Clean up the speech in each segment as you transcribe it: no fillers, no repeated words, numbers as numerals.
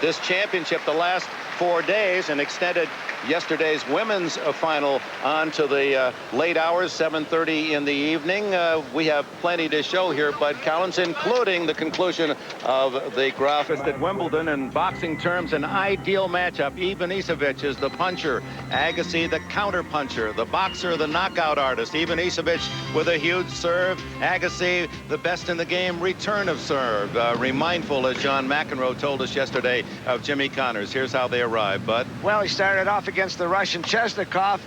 this championship the last 4 days and extended yesterday's women's final on to the late hours, 7:30 in the evening. We have plenty to show here, Bud Collins, including the conclusion of the Graf at Wimbledon. In boxing terms, an ideal matchup. Ivanisevic is the puncher, Agassi the counter puncher, the boxer, the knockout artist. Ivanisevic with a huge serve, Agassi the best in the game return of serve. Remindful, as John McEnroe told us yesterday, of Jimmy Connors. Here's how they arrived, Bud. Well, he started off against the Russian Chesnikov,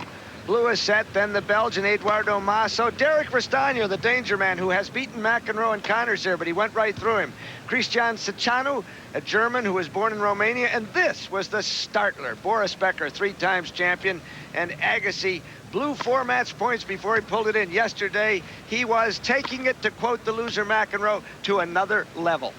blew a set, then the Belgian Eduardo Masso. Derek Rastano, the danger man, who has beaten McEnroe and Connors here, but he went right through him. Cristian Sicanu, a German who was born in Romania, and this was the startler. Boris Becker, 3 times champion, and Agassi blew 4 match points before he pulled it in. Yesterday, he was taking it, to quote the loser McEnroe, to another level.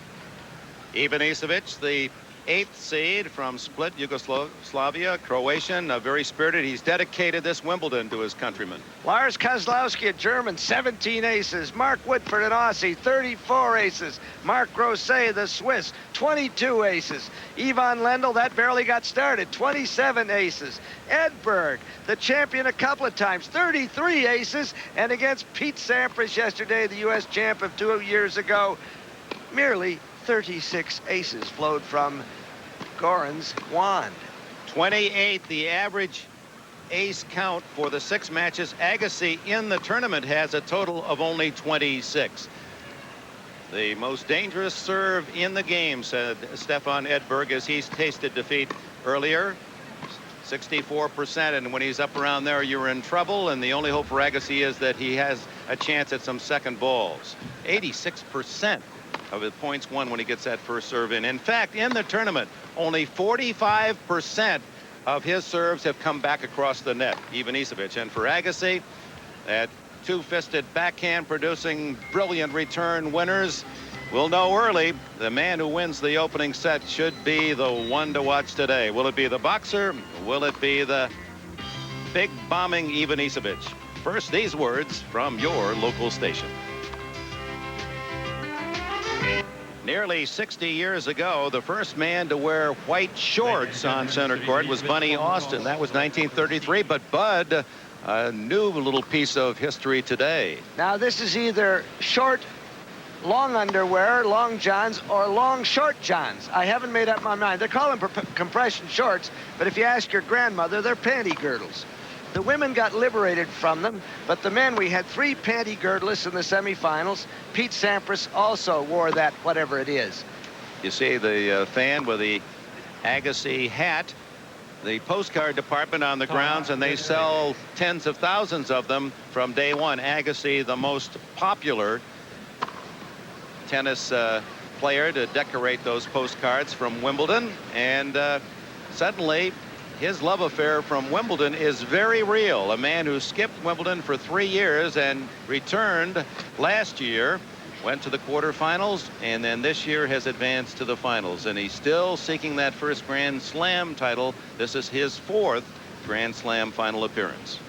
Ivanisevic, the 8th seed from Split, Yugoslavia, Croatian, very spirited. He's dedicated this Wimbledon to his countrymen. Lars Kozlowski, a German, 17 aces. Mark Woodford, an Aussie, 34 aces. Marc Grosset, the Swiss, 22 aces. Ivan Lendl, that barely got started, 27 aces. Edberg, the champion a couple of times, 33 aces. And against Pete Sampras yesterday, the U.S. champ of 2 years ago, merely 36 aces flowed from Goran's wand. 28, the average ace count for the 6 matches. Agassi in the tournament has a total of only 26. The most dangerous serve in the game, said Stefan Edberg, as he's tasted defeat earlier. 64%, and when he's up around there, you're in trouble, and the only hope for Agassi is that he has a chance at some second balls. 86% of his points won when he gets that first serve in. In fact, in the tournament, only 45% of his serves have come back across the net. Ivanisevic. And for Agassi, that 2-fisted backhand producing brilliant return winners. We'll know early. The man who wins the opening set should be the one to watch today. Will it be the boxer? Will it be the big bombing Ivanisevic? First, these words from your local station. Nearly 60 years ago, the first man to wear white shorts on center court was Bunny Austin. That was 1933, but Bud, a new little piece of history today. Now, this is either short, long underwear, long johns, or long short johns. I haven't made up my mind. They call them compression shorts, but if you ask your grandmother, they're panty girdles. The women got liberated from them, but the men, we had 3 panty girdless in the semifinals. Pete Sampras also wore that, whatever it is. You see the fan with the Agassi hat, the postcard department on the grounds, and they sell tens of thousands of them from day one. Agassi, the most popular tennis player to decorate those postcards from Wimbledon, and suddenly his love affair from Wimbledon is very real. A man who skipped Wimbledon for 3 years and returned last year, went to the quarterfinals, and then this year has advanced to the finals. And he's still seeking that first Grand Slam title. This is his 4th Grand Slam final appearance.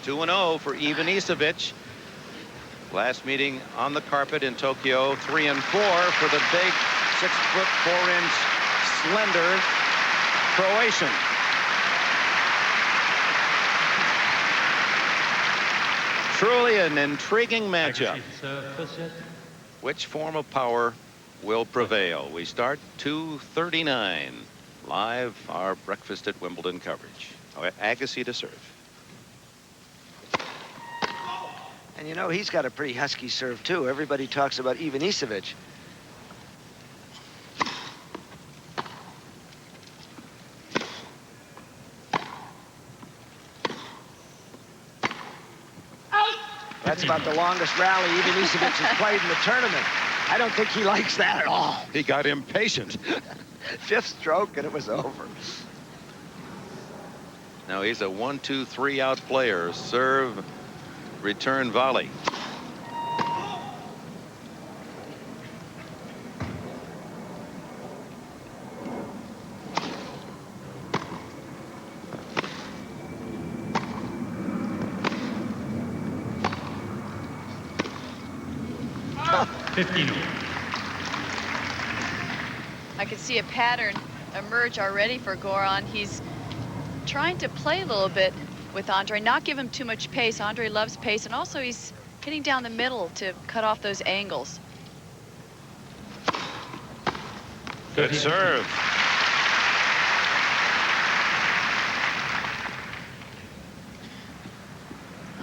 2-0 for Ivanisevic. Last meeting on the carpet in Tokyo, 3-4 for the big 6'4" slender Croatian. Truly an intriguing matchup. Which form of power will prevail? We start 2:39. Live, our breakfast at Wimbledon coverage. Agassi to serve. And you know, he's got a pretty husky serve too. Everybody talks about Ivanisevic. That's about the longest rally Ivanisevic has played in the tournament. I don't think he likes that at all. He got impatient. 5th stroke and it was over. Now he's a 1-2-3 out player. Serve, return, volley. I could see a pattern emerge already for Goran. He's trying to play a little bit with Andre, not give him too much pace. Andre loves pace, and also he's hitting down the middle to cut off those angles. Good serve.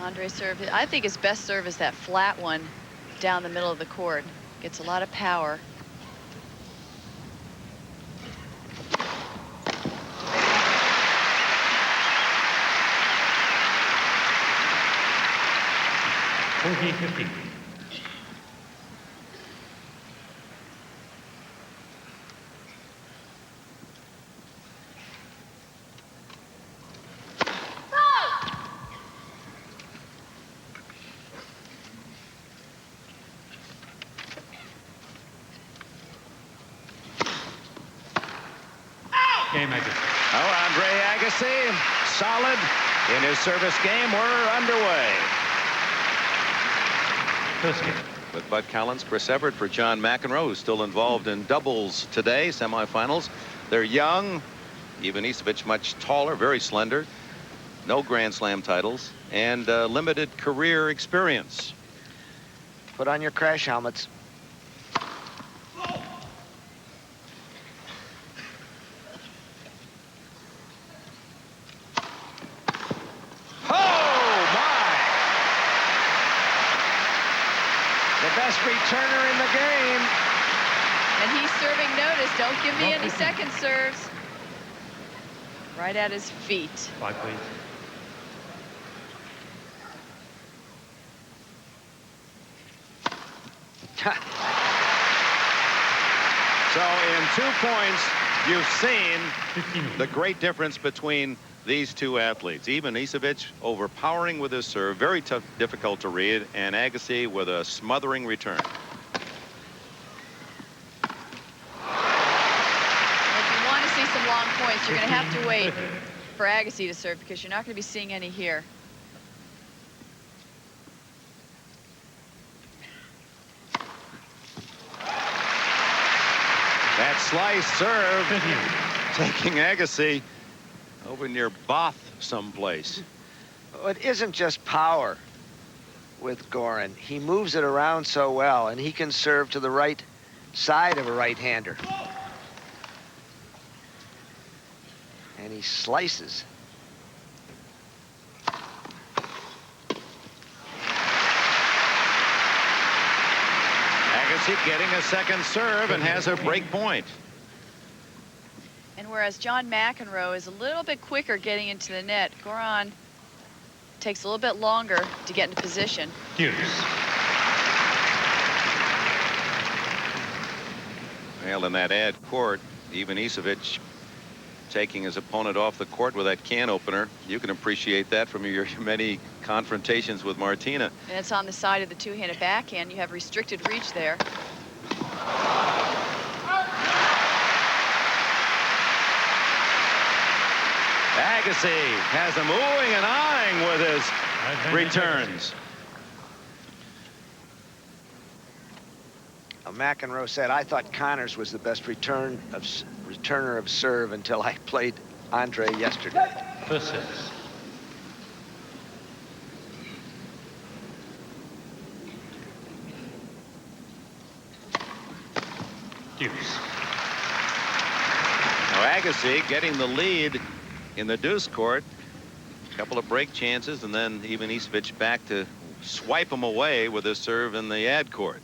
Andre's serve, I think his best serve is that flat one down the middle of the court. Gets a lot of power. Game, Agassi. Oh, Andre Agassi, solid in his service game. We're underway. First game. With Bud Collins, Chris Everett for John McEnroe, who's still involved in doubles today, semifinals. They're young. Ivanisevic much taller, very slender. No Grand Slam titles and limited career experience. Put on your crash helmets. Best returner in the game. And he's serving notice. Don't give me any second serves. Right at his feet. 5 please. So in 2 points, you've seen 15. the great difference between these two athletes. Ivanisevic overpowering with his serve, very tough, difficult to read, and Agassi with a smothering return. If you want to see some long points, you're going to have to wait for Agassi to serve, because you're not going to be seeing any here. That slice serve taking Agassi over near Bath someplace. It isn't just power with Goran. He moves it around so well, and he can serve to the right side of a right-hander. And he slices. Agassi getting a second serve and has a break point. And whereas John McEnroe is a little bit quicker getting into the net, Goran takes a little bit longer to get into position. Deuce. Well, in that ad court, Ivanisevic taking his opponent off the court with that can opener. You can appreciate that from your many confrontations with Martina. And it's on the side of the two-handed backhand. You have restricted reach there. Agassi has him oohing and eyeing with his returns. McEnroe said, I thought Connors was the best returner of serve until I played Andre yesterday. First six. Deuce. Now Agassi getting the lead in the deuce court. A couple of break chances, and then Ivanisevic back to swipe him away with his serve in the ad court.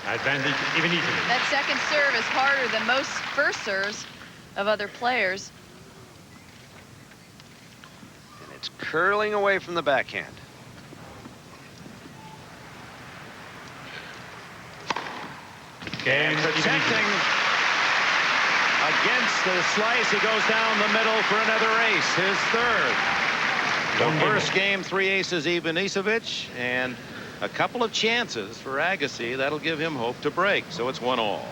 Advantage Ivanisevic. That second serve is harder than most first serves of other players. And it's curling away from the backhand. Game. Protecting against the slice. He goes down the middle for another ace, his third. The first game, 3 aces Ivanisevic, and a couple of chances for Agassi. That'll give him hope to break. So it's 1-all.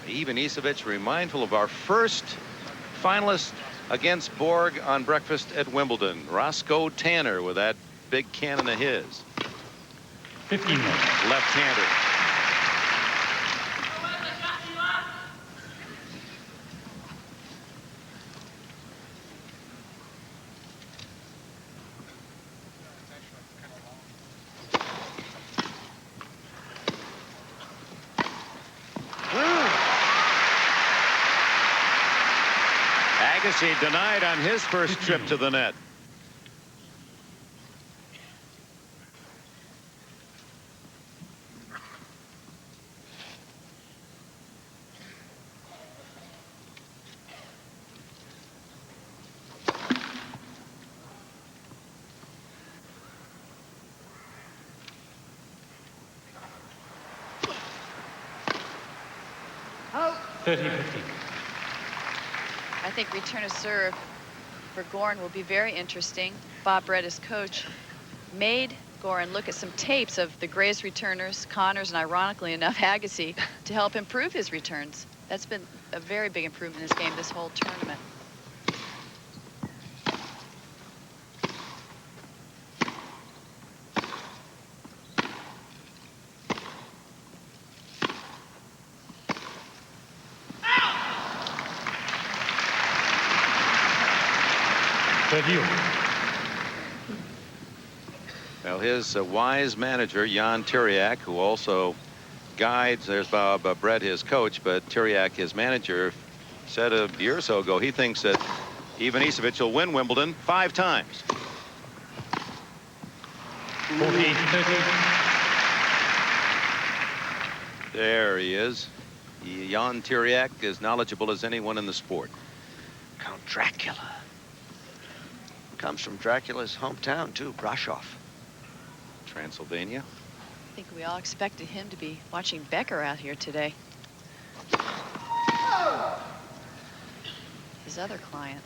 Ivanisevic, remindful of our first finalist against Borg on Breakfast at Wimbledon. Roscoe Tanner with that big cannon of his. 15 more. Left-hander. Agassi denied on his first trip to the net. Oh. 30-15. I think return of serve for Goran will be very interesting. Bob Brett, his coach, made Goran look at some tapes of the greatest returners, Connors, and ironically enough, Agassi, to help improve his returns. That's been a very big improvement in his game this whole tournament. Well, his wise manager, Jan Tiriac, who also guides, there's Bob Brett, his coach, but Tiriac, his manager, said a year or so ago he thinks that Ivanisevic will win Wimbledon 5 times. 14-30. There he is. Jan Tiriac, as knowledgeable as anyone in the sport. Count Dracula. Comes from Dracula's hometown, too, Brasov. Transylvania. I think we all expected him to be watching Becker out here today. His other client.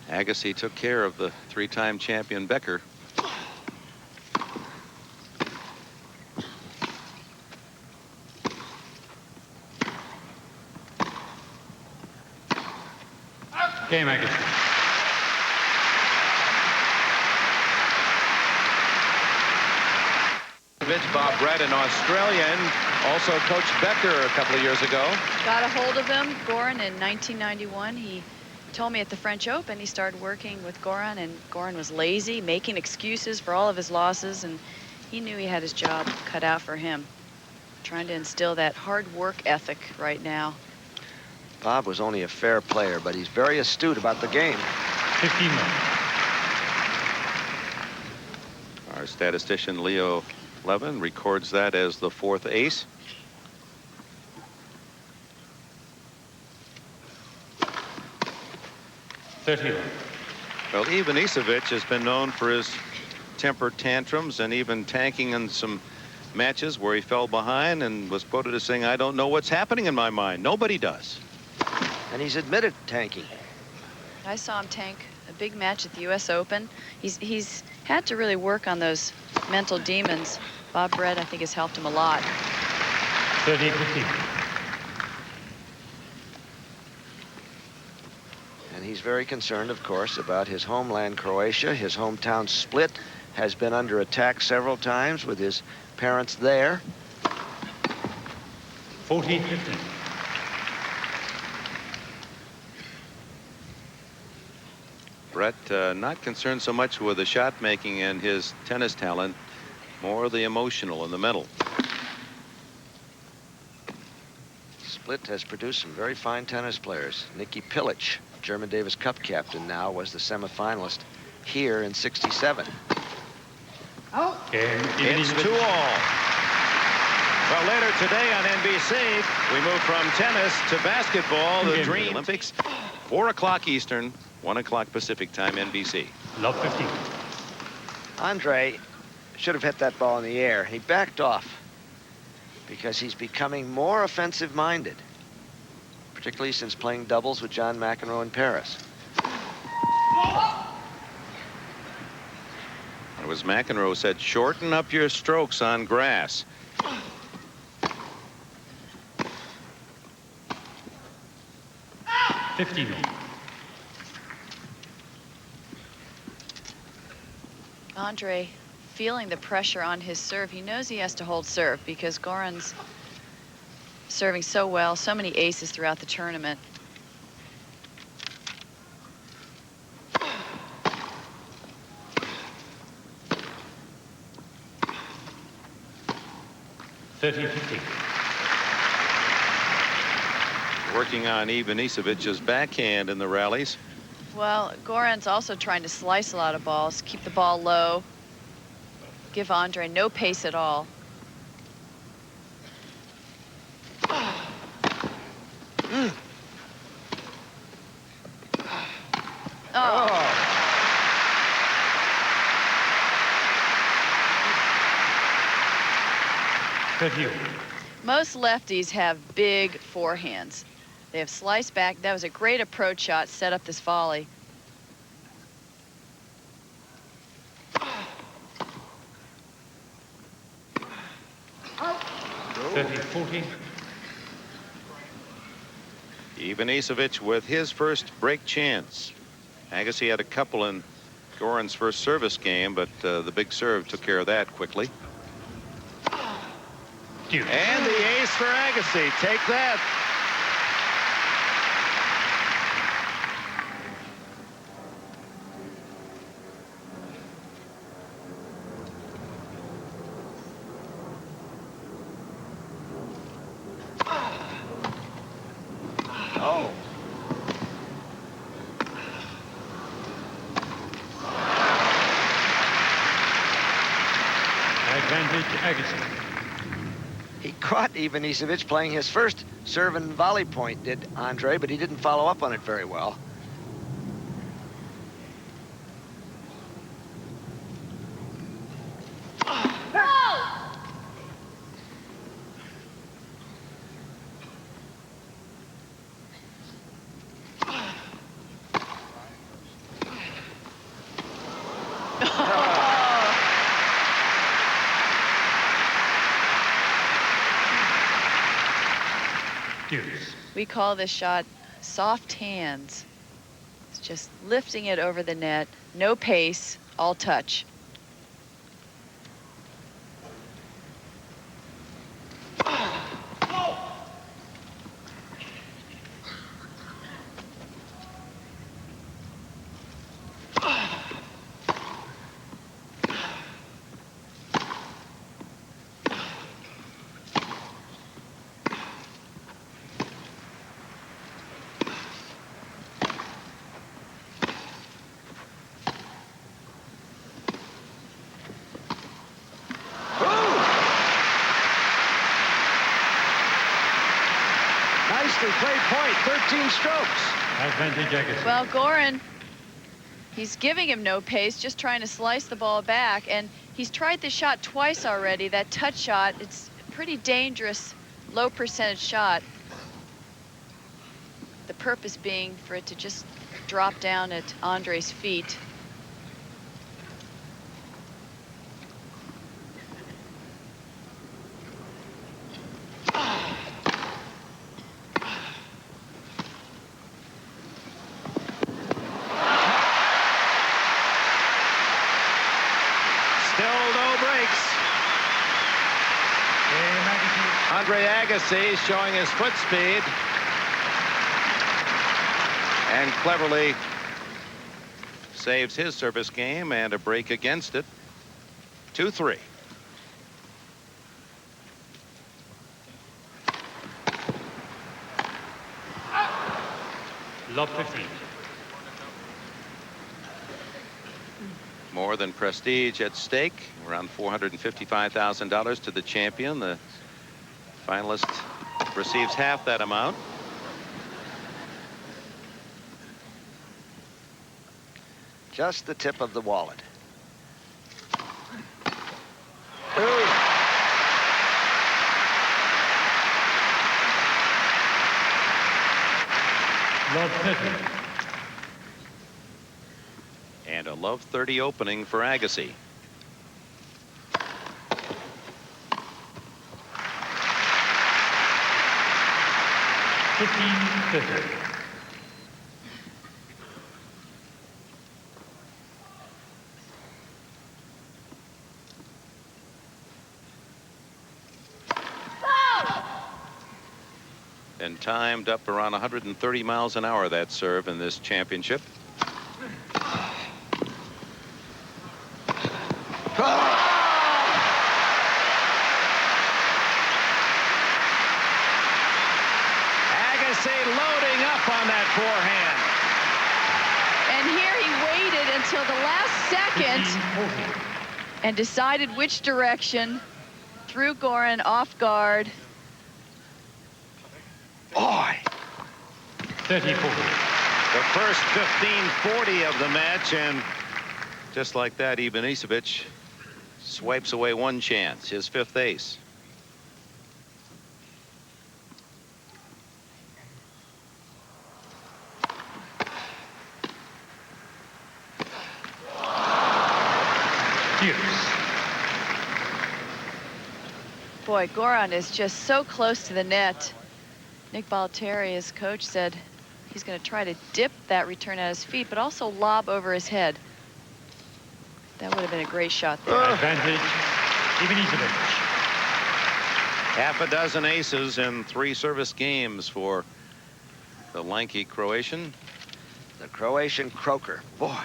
Agassi took care of the 3-time champion Becker. Game, Agassi. Bob Brett, an Australian, also coached Becker a couple of years ago. Got a hold of him, Goran, in 1991. He told me at the French Open he started working with Goran, and Goran was lazy, making excuses for all of his losses, and he knew he had his job cut out for him. Trying to instill that hard work ethic right now. Bob was only a fair player, but he's very astute about the game. 15 more. Our statistician, Leo Levin, records that as the 4th ace. Well, Ivanisevic has been known for his temper tantrums and even tanking in some matches where he fell behind and was quoted as saying, "I don't know what's happening in my mind." Nobody does. And he's admitted tanking. I saw him tank a big match at the U.S. Open. He's had to really work on those mental demons. Bob Brett, I think, has helped him a lot. 30-15. And he's very concerned, of course, about his homeland, Croatia. His hometown, Split, has been under attack several times with his parents there. 14-15. Brett not concerned so much with the shot making and his tennis talent, more the emotional and the mental. Split has produced some very fine tennis players. Nicky Pilic, German Davis Cup captain now, was the semifinalist here in '67. Game. It's 2-all. Well, later today on NBC, we move from tennis to basketball. The Dream Olympics, 4 o'clock Eastern, 1 o'clock Pacific time, NBC. Love 15. Andre should have hit that ball in the air. He backed off because he's becoming more offensive-minded, particularly since playing doubles with John McEnroe in Paris. It was McEnroe said, "Shorten up your strokes on grass." 15 all. Andre feeling the pressure on his serve. He knows he has to hold serve because Goran's serving so well, so many aces throughout the tournament. Working on Ivanisevic's backhand in the rallies. Well, Goran's also trying to slice a lot of balls, keep the ball low, give Andre no pace at all. Most lefties have big forehands. They have sliced back. That was a great approach shot, set up this volley. Ivanisevic with his first break chance. Agassi had a couple in Goran's first service game, but the big serve took care of that quickly. And the ace for Agassi. Take that. Oh. Advantage Agassi. He caught Ivanisevic playing his first serve and volley point, did Andre, but he didn't follow up on it very well. We call this shot soft hands. It's just lifting it over the net, no pace, all touch. Nicely played point, 13 strokes. Advantage Agassi. Well, Goran, he's giving him no pace, just trying to slice the ball back, and he's tried this shot twice already, that touch shot. It's a pretty dangerous, low percentage shot. The purpose being for it to just drop down at Andre's feet. Andre Agassi showing his foot speed and cleverly saves his service game and a break against it. 2-3. Love 15. More than prestige at stake, around $455,000 to the champion. The finalist receives half that amount. Just the tip of the wallet. Love 30. And a love 30 opening for Agassi. and timed up around 130 miles an hour, that serve in this championship. Agassi loading up on that forehand. And here he waited until the last second and decided which direction. Threw Goran off guard. Boy. 30-40. The first 15-40 of the match, and just like that, Ivanisevic swipes away one chance, his 5th ace. Boy, Goran is just so close to the net. Nick Baltieri, his coach, said he's going to try to dip that return at his feet, but also lob over his head. That would have been a great shot there. Advantage, Ivanisevic. Half a dozen aces in 3 service games for the lanky Croatian. The Croatian croaker. Boy.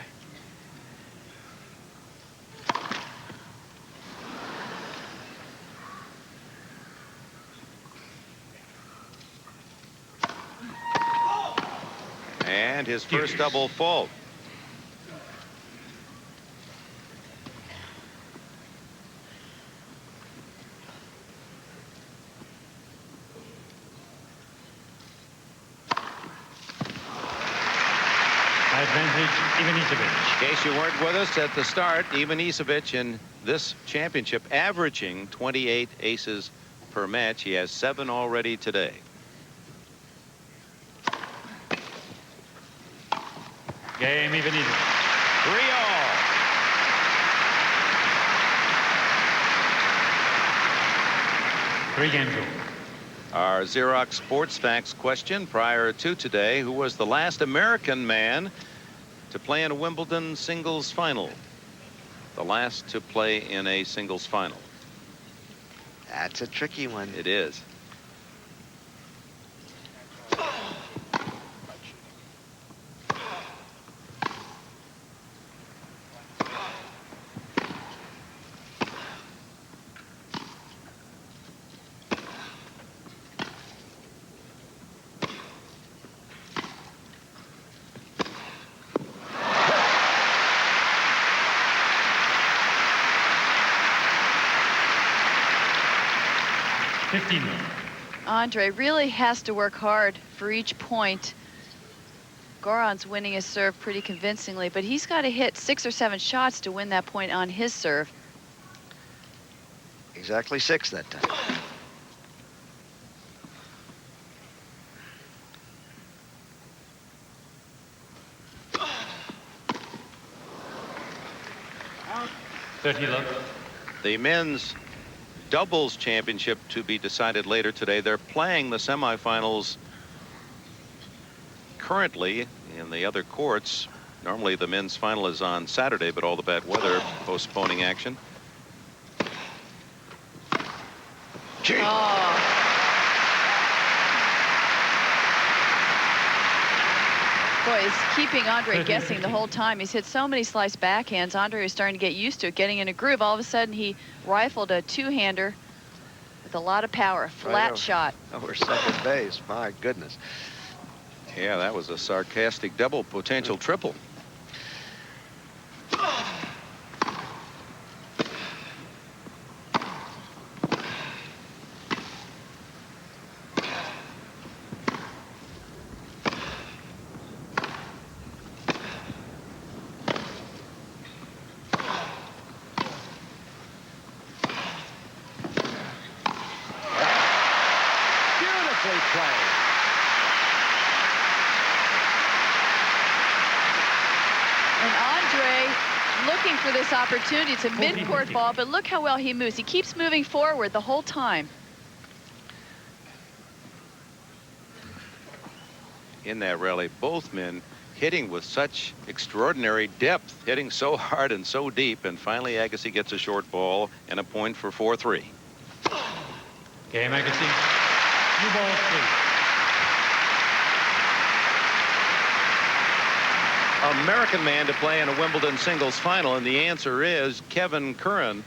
And his first double fault. Advantage, Ivanisevic. In case you weren't with us at the start, Ivanisevic in this championship averaging 28 aces per match. He has 7 already today. Game Ivanisevic. 3-all. Three games over. Our Xerox Sports Facts question prior to today: who was the last American man to play in a Wimbledon singles final? The last to play in a singles final. That's a tricky one. It is. Andre really has to work hard for each point. Goran's winning his serve pretty convincingly, but he's got to hit 6 or 7 shots to win that point on his serve. Exactly 6 that time. The men's doubles championship to be decided later today. They're playing the semifinals currently in the other courts. Normally the men's final is on Saturday, but all the bad weather postponing action. Oh. Boy, it's keeping Andre guessing the whole time. He's hit so many slice backhands. Andre is starting to get used to it, getting in a groove. All of a sudden, he rifled a 2-hander with a lot of power, a flat shot. Over second base, my goodness. Yeah, that was a sarcastic double, potential triple. For this opportunity. It's a mid-court ball, but look how well he moves. He keeps moving forward the whole time. In that rally, both men hitting with such extraordinary depth, hitting so hard and so deep, and finally Agassi gets a short ball and a point for 4-3. Game Agassi. 2 balls, 3. American man to play in a Wimbledon singles final? And the answer is Kevin Curran,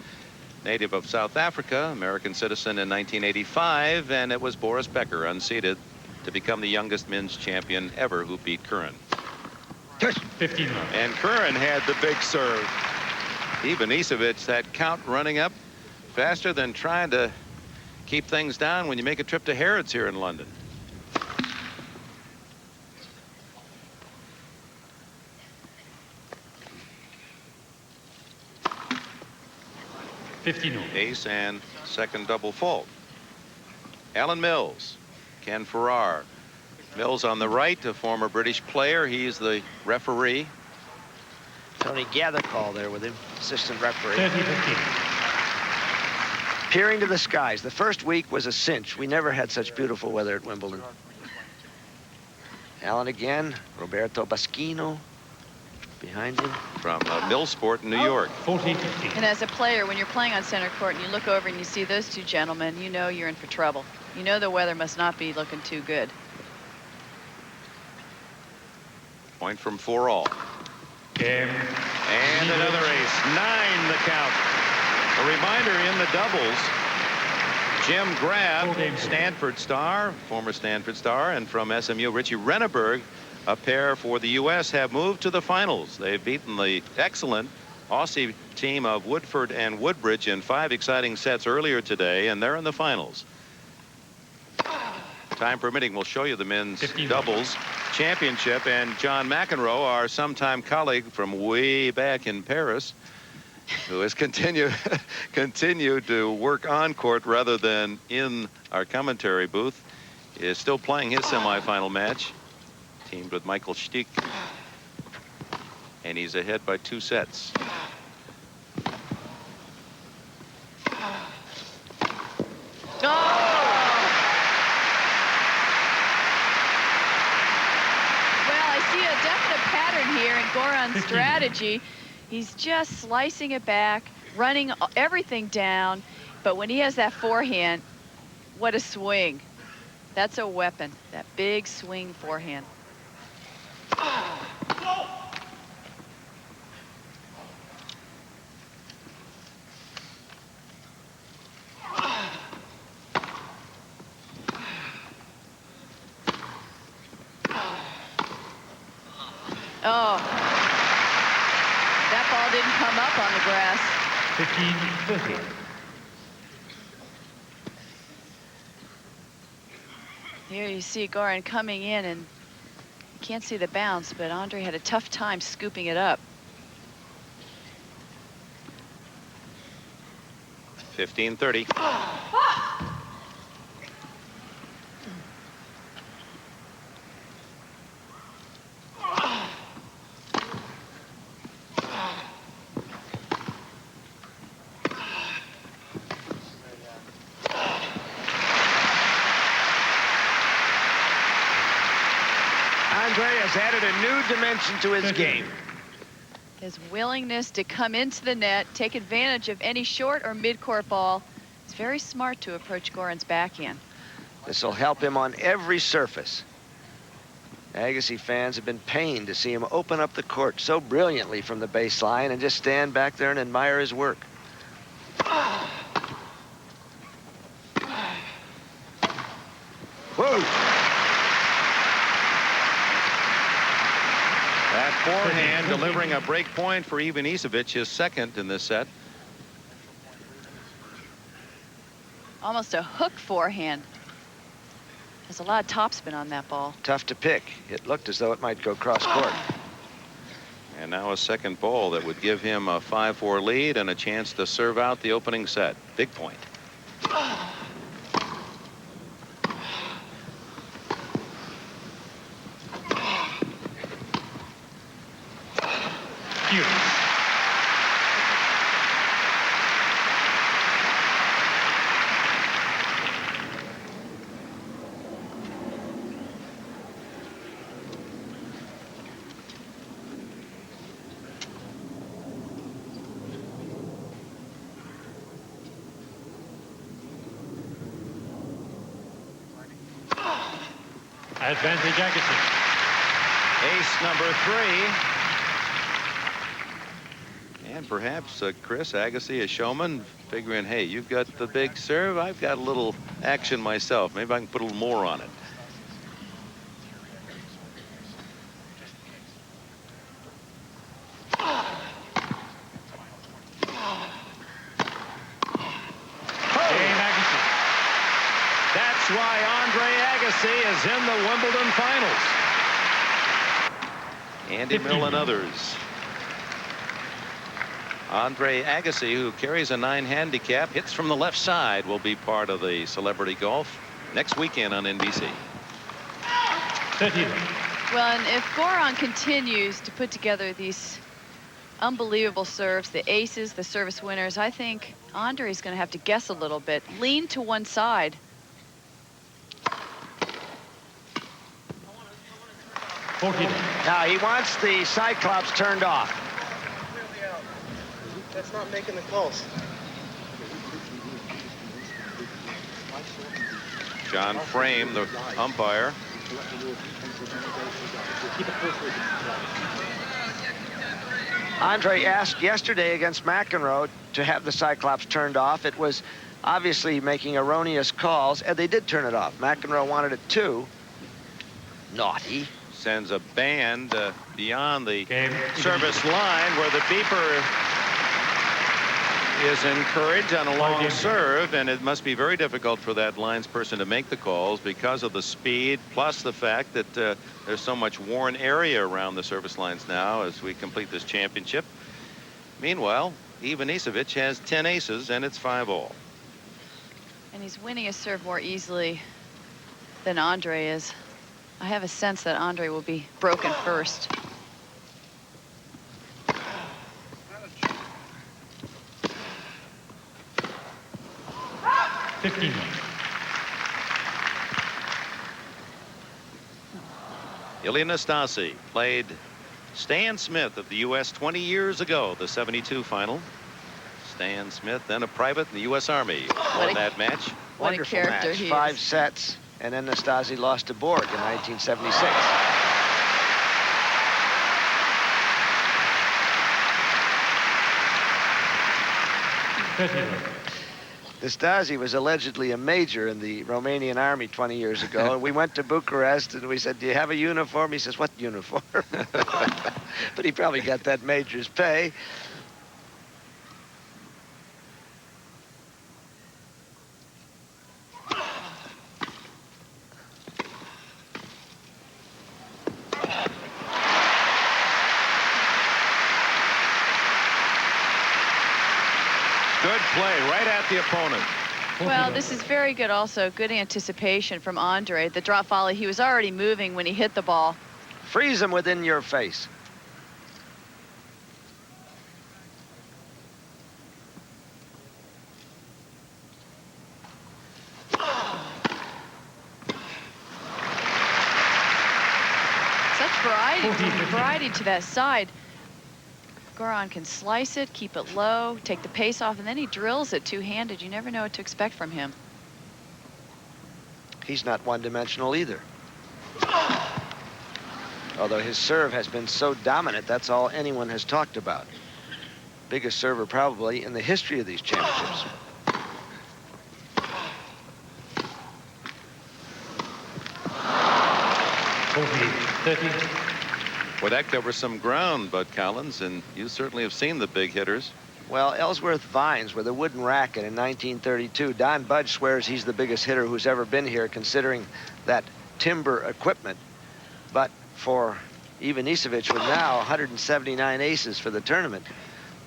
native of South Africa, American citizen in 1985, and it was Boris Becker, unseeded, to become the youngest men's champion ever who beat Curran. 15. And Curran had the big serve. Ivanisevic, that count running up faster than trying to keep things down when you make a trip to Harrods here in London. Ace and second double fault. Alan Mills, Ken Farrar. Mills on the right, a former British player. He's the referee. Tony Gathercall there with him, assistant referee. 30-15. Peering to the skies. The first week was a cinch. We never had such beautiful weather at Wimbledon. Alan again, Roberto Baschino behind him. From Millsport in New York. 14-15. And as a player, when you're playing on center court and you look over and you see those two gentlemen, you know you're in for trouble. You know the weather must not be looking too good. Point from 4-all. Game. And another ace. 9 the count. A reminder in the doubles, Jim Grab, Stanford star, former Stanford star, and from SMU, Richie Renneberg, a pair for the U.S., have moved to the finals. They've beaten the excellent Aussie team of Woodford and Woodbridge in 5 exciting sets earlier today, and they're in the finals. Time permitting, we'll show you the men's doubles championship, and John McEnroe, our sometime colleague from way back in Paris, who has continued to work on court rather than in our commentary booth, is still playing his semifinal match, teamed with Michael Stick, and he's ahead by 2 sets. Here in Goran's strategy, he's just slicing it back, running everything down, but when he has that forehand, what a swing. That's a weapon, that big swing forehand. Oh, that ball didn't come up on the grass. 15-30. Here you see Goran coming in, and you can't see the bounce, but Andre had a tough time scooping it up. 15-30. Andre has added a new dimension to his game. His willingness to come into the net, take advantage of any short or mid-court ball. It's very smart to approach Goran's backhand. This will help him on every surface. Agassi fans have been pained to see him open up the court so brilliantly from the baseline and just stand back there and admire his work. Whoa! That forehand delivering a break point for Ivanisevic, his second in this set. Almost a hook forehand. There's a lot of topspin on that ball. Tough to pick. It looked as though it might go cross court. And now a second ball that would give him a 5-4 lead and a chance to serve out the opening set. Big point. Advantage Agassi. Ace number 3. And perhaps Chris Agassi, a showman, figuring, hey, you've got the big serve, I've got a little action myself. Maybe I can put a little more on it. That's why Andre Agassi is in the Wimbledon finals. Andy Mill and others. Andre Agassi, who carries a 9 handicap, hits from the left side, will be part of the Celebrity Golf next weekend on NBC. 30. Well, and if Goran continues to put together these unbelievable serves, the aces, the service winners, I think Andre's going to have to guess a little bit, lean to one side. 40. Now he wants the Cyclops turned off. That's not making the calls. John Frame, the umpire. Andre asked yesterday against McEnroe to have the Cyclops turned off. It was obviously making erroneous calls, and they did turn it off. McEnroe wanted it too. Naughty. Sends a band beyond the Game. service line where the beeper is encouraged on a long serve, and it must be very difficult for that linesperson to make the calls because of the speed, plus the fact that there's so much worn area around the service lines now as we complete this championship. Meanwhile, Ivanisevic has 10 aces, and it's 5-all. And he's winning his serve more easily than Andre is. I have a sense that Andre will be broken first. 15. Ilie Nastase played Stan Smith of the U.S. 20 years ago, the 72 final. Stan Smith, then a private in the U.S. Army, won that match. What a Wonderful character match. he 5 is. sets, and then Nastase lost to Borg in 1976. Nastase was allegedly a major in the Romanian army 20 years ago, and we went to Bucharest and we said, do you have a uniform? He says, what uniform? But he probably got that major's pay. Good play right at the opponent. Well, this is very good also. Good anticipation from Andre. The drop volley, he was already moving when he hit the ball. Freeze him within your face. Such variety to that side. Goran can slice it, keep it low, take the pace off, and then he drills it two-handed. You never know what to expect from him. He's not one-dimensional either. Although his serve has been so dominant, that's all anyone has talked about. Biggest server probably in the history of these championships. Well, that covers some ground, Bud Collins, and you certainly have seen the big hitters. Well, Ellsworth Vines with a wooden racket in 1932. Don Budge swears he's the biggest hitter who's ever been here, considering that timber equipment. But for Ivanisevic with now 179 aces for the tournament,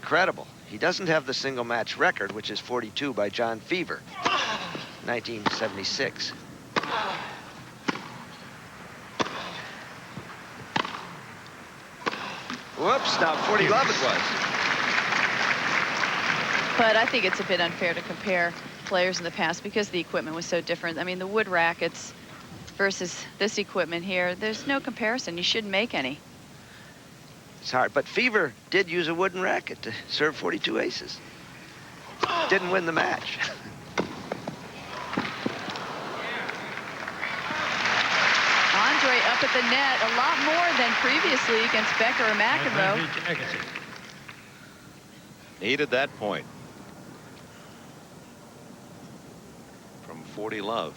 incredible. He doesn't have the single match record, which is 42 by John Fever, 1976. Whoops, now 40 love it was. But I think it's a bit unfair to compare players in the past because the equipment was so different. I mean, the wood rackets versus this equipment here, there's no comparison. You shouldn't make any. It's hard, but Fever did use a wooden racket to serve 42 aces. Didn't win the match. Andre up at the net a lot more than previously against Becker or McEnroe. Needed that point from 40 love.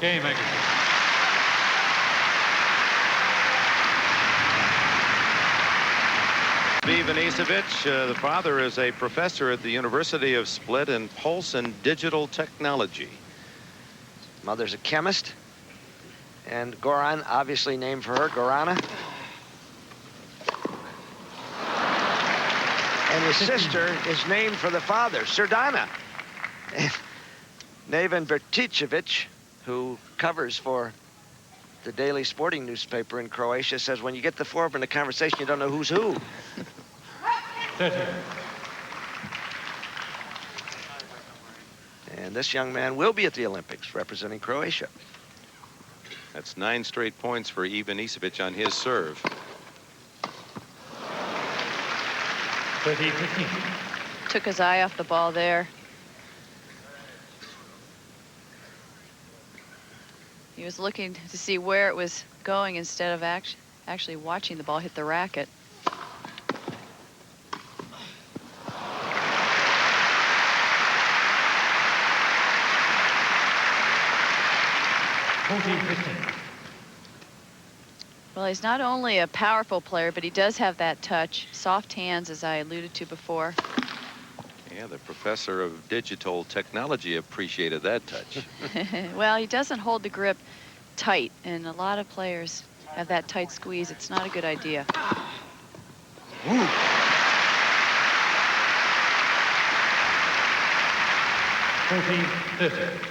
Game, Agassi. Ivanisevic, the father is a professor at the University of Split in pulse and digital technology. Mother's a chemist. And Goran, obviously named for her, Gorana. And his sister is named for the father, Srdana. Neven Berticevic, who covers for the daily sporting newspaper in Croatia, says when you get the four of them in a conversation, you don't know who's who. 30. And this young man will be at the Olympics representing Croatia. That's 9 straight points for Ivanisevic on his serve. 30-15. Took his eye off the ball there. He was looking to see where it was going instead of actually watching the ball hit the racket. Well, he's not only a powerful player, but he does have that touch. Soft hands, as I alluded to before. Yeah, the professor of digital technology appreciated that touch. Well, he doesn't hold the grip tight, and a lot of players have that tight squeeze. It's not a good idea. Ooh.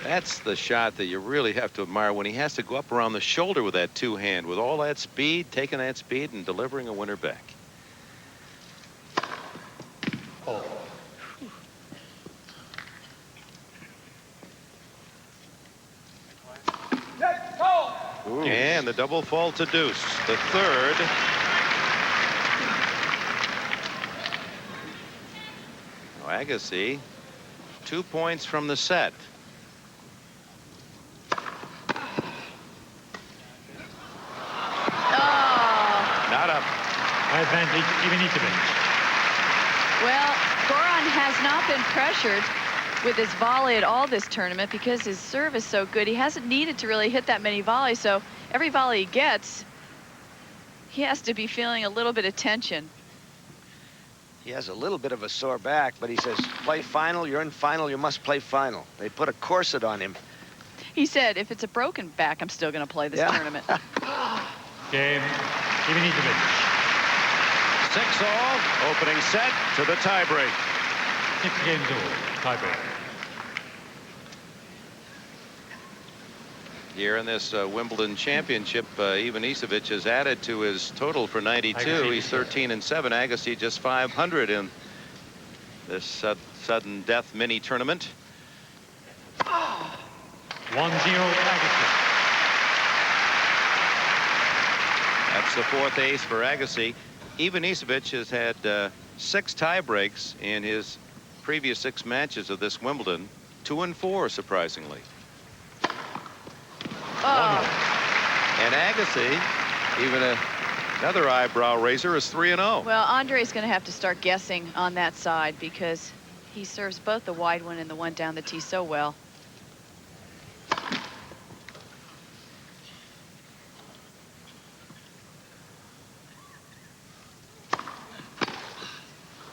That's the shot that you really have to admire when he has to go up around the shoulder with that two-hand, with all that speed, taking that speed and delivering a winner back. Oh. And the double fault to deuce, the third. Now, Agassi, 2 points from the set. Not up. Advantage, Ivanisevic. Well, Goran has not been pressured with his volley at all this tournament because his serve is so good. He hasn't needed to really hit that many volleys, so every volley he gets, he has to be feeling a little bit of tension. He has a little bit of a sore back, but he says, play final, you're in final, you must play final. They put a corset on him. He said, if it's a broken back, I'm still going to play this tournament. Game, Ivanisevic. 6-all, opening set to the tiebreak. 6 games all, tiebreak. Here in this Wimbledon championship, Ivanisevic has added to his total for 92. Agassi. He's 13-7. Agassi just 500 in this sudden death mini tournament. 1-0 Agassi. That's the 4th ace for Agassi. Ivanisevic has had 6 tie breaks in his previous 6 matches of this Wimbledon. 2 and 4, surprisingly. And Agassi, even another eyebrow raiser, is 3-0. Well, Andre's going to have to start guessing on that side because he serves both the wide one and the one down the tee so well.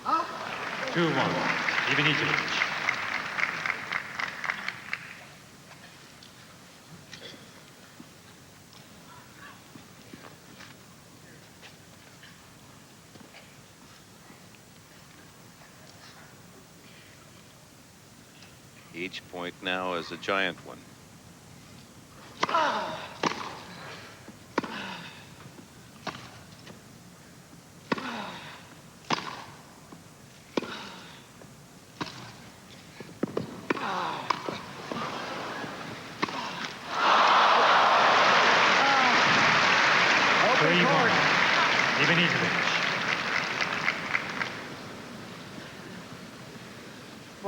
Oh. 2-1, Ivanisevic. Each point now is a giant one.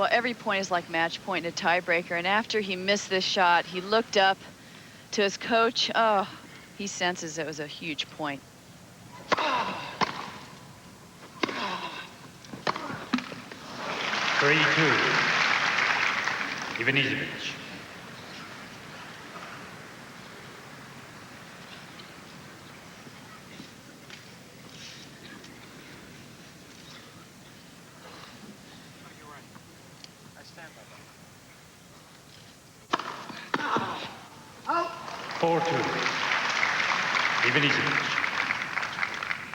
Well, every point is like match point in a tiebreaker. And after he missed this shot, he looked up to his coach. Oh, he senses it was a huge point. 3-2. Ivanisevic. Out. 4-2. Ivanisevic.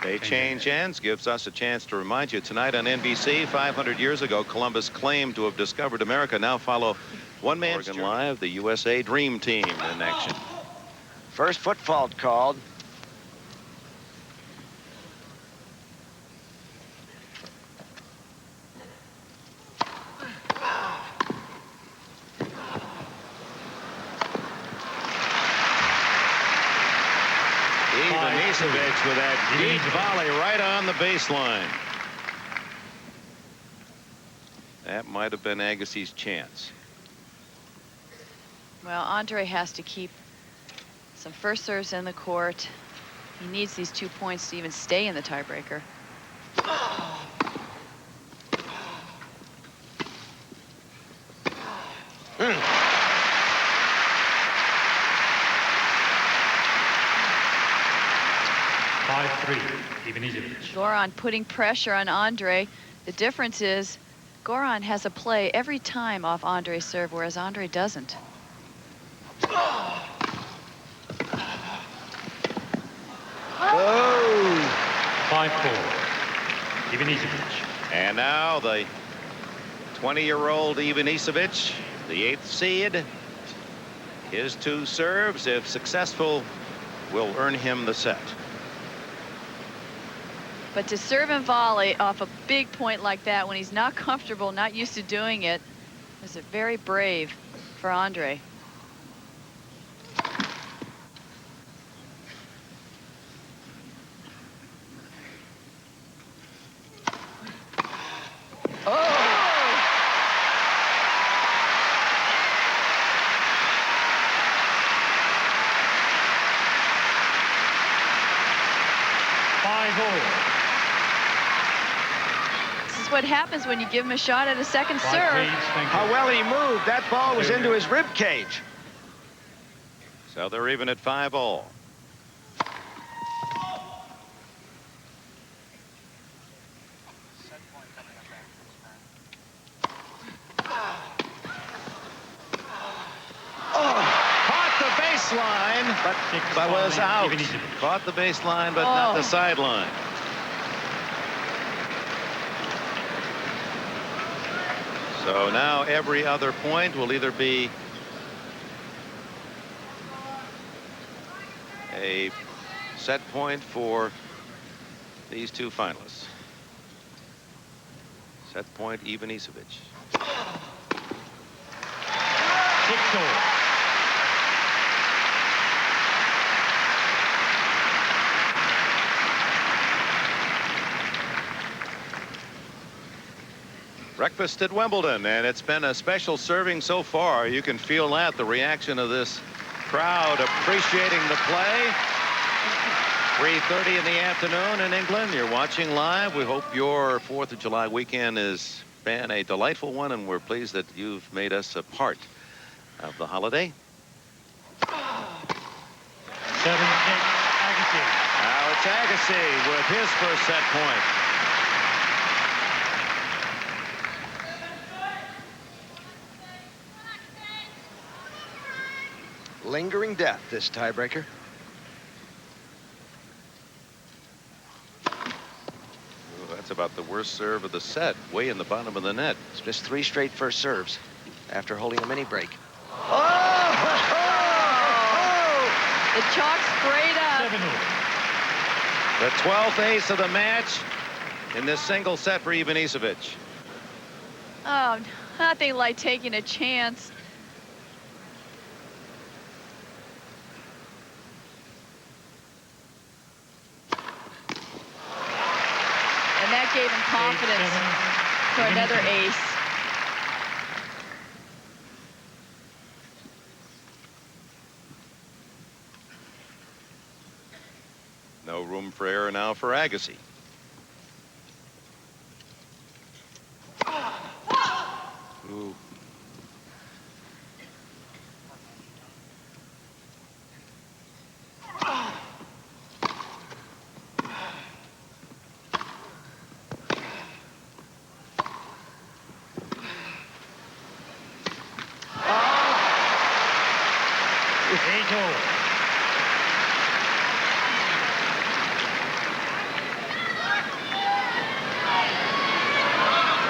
They change ends, gives us a chance to remind you tonight on NBC. 500 years ago, Columbus claimed to have discovered America. Now follow one man live, the USA Dream Team in action. First foot fault called. Ivanisevic with that deep volley right on the baseline. That might have been Agassi's chance. Well, Andre has to keep some first serves in the court. He needs these 2 points to even stay in the tiebreaker. Goran putting pressure on Andre. The difference is Goran has a play every time off Andre's serve, whereas Andre doesn't. Oh. 5-4. Ivanisevic. And now the 20-year-old Ivanisevic, the 8th seed. His 2 serves, if successful, will earn him the set. But to serve and volley off a big point like that when he's not comfortable, not used to doing it, is very brave for Andre. What happens when you give him a shot at a second serve. How well he moved. That ball was into his rib cage. So they're even at 5-all. Caught the baseline, but was out. Caught the baseline, but not the sideline. So now every other point will either be a set point for these 2 finalists. Set point Ivanisevic. 6-all. Breakfast at Wimbledon, and it's been a special serving so far. You can feel that, the reaction of this crowd appreciating the play. 3:30 in the afternoon in England. You're watching live. We hope your 4th of July weekend has been a delightful one, and we're pleased that you've made us a part of the holiday. 7-6. Agassi. Now it's Agassi with his first set point. Lingering death, this tiebreaker. That's about the worst serve of the set, way in the bottom of the net. It's missed 3 straight first serves after holding a mini break. The chalk sprayed up. 7-all. The 12th ace of the match in this single set for Ivanisevic. Oh, nothing like taking a chance. And that gave him confidence for another ace. for error now for Agassi. Ooh.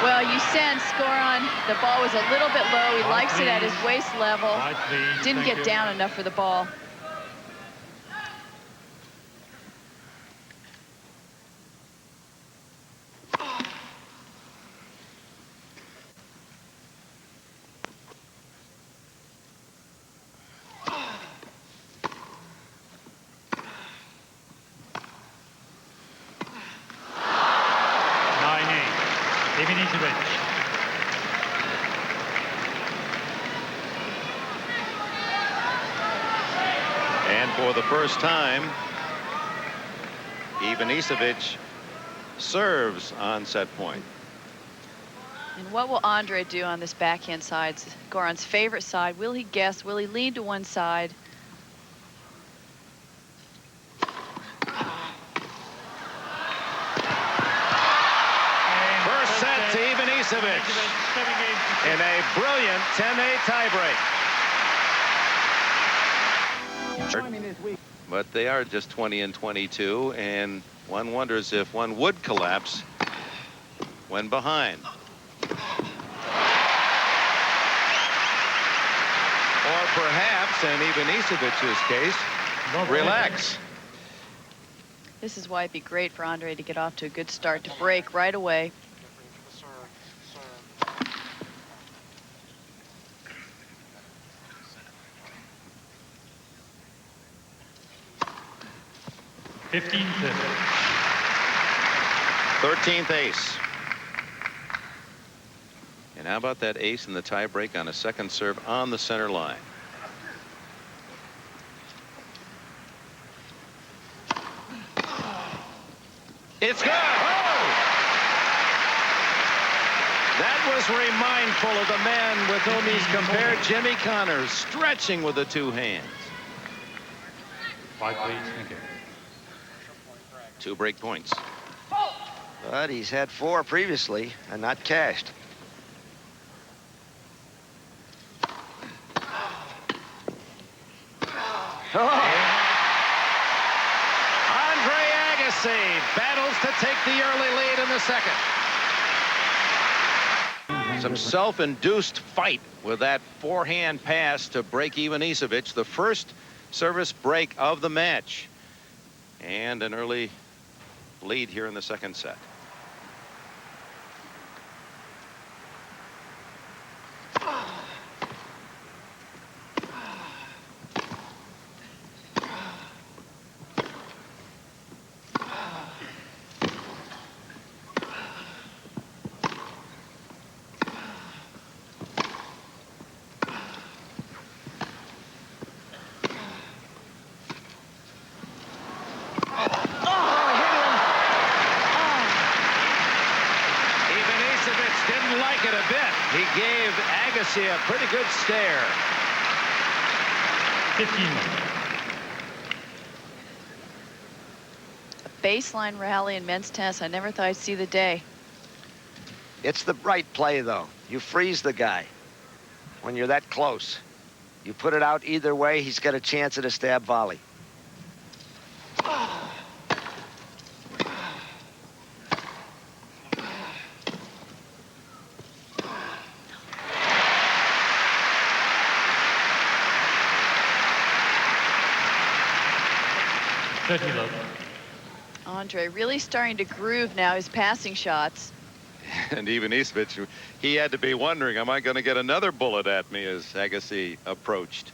Well, you sense Goran, the ball was a little bit low. He likes it at his waist level. Didn't get down enough for the ball. Ivanisevic. And for the first time, Ivanisevic serves on set point. And what will Andre do on this backhand side? It's Goran's favorite side. Will he guess? Will he lean to one side? First set to Ivanisevic in a brilliant 10-8 tiebreak. But they are just 20 and 22, and one wonders if one would collapse when behind. Or perhaps, in Ivanisevic's case, relax. This is why it'd be great for Andre to get off to a good start, to break right away. Fifteen. 13th ace. And how about that ace in the tie break on a second serve on the center line? It's good. Oh! That was remindful of the man with whom he's compared, Jimmy Connors, stretching with the two hands. 5 please. Thank you. 2 break points. But he's had 4 previously and not cashed. Andre Agassi battles to take the early lead in the second. Some self-induced fight with that forehand pass to break Ivanisevic, the first service break of the match. And an early lead here in the second set. He gave Agassi a pretty good stare. 15. A baseline rally in men's tennis. I never thought I'd see the day. It's the right play, though. You freeze the guy when you're that close. You put it out either way, he's got a chance at a stab volley. Andre really starting to groove now, his passing shots. And Ivanisevic, he had to be wondering, am I going to get another bullet at me as Agassi approached?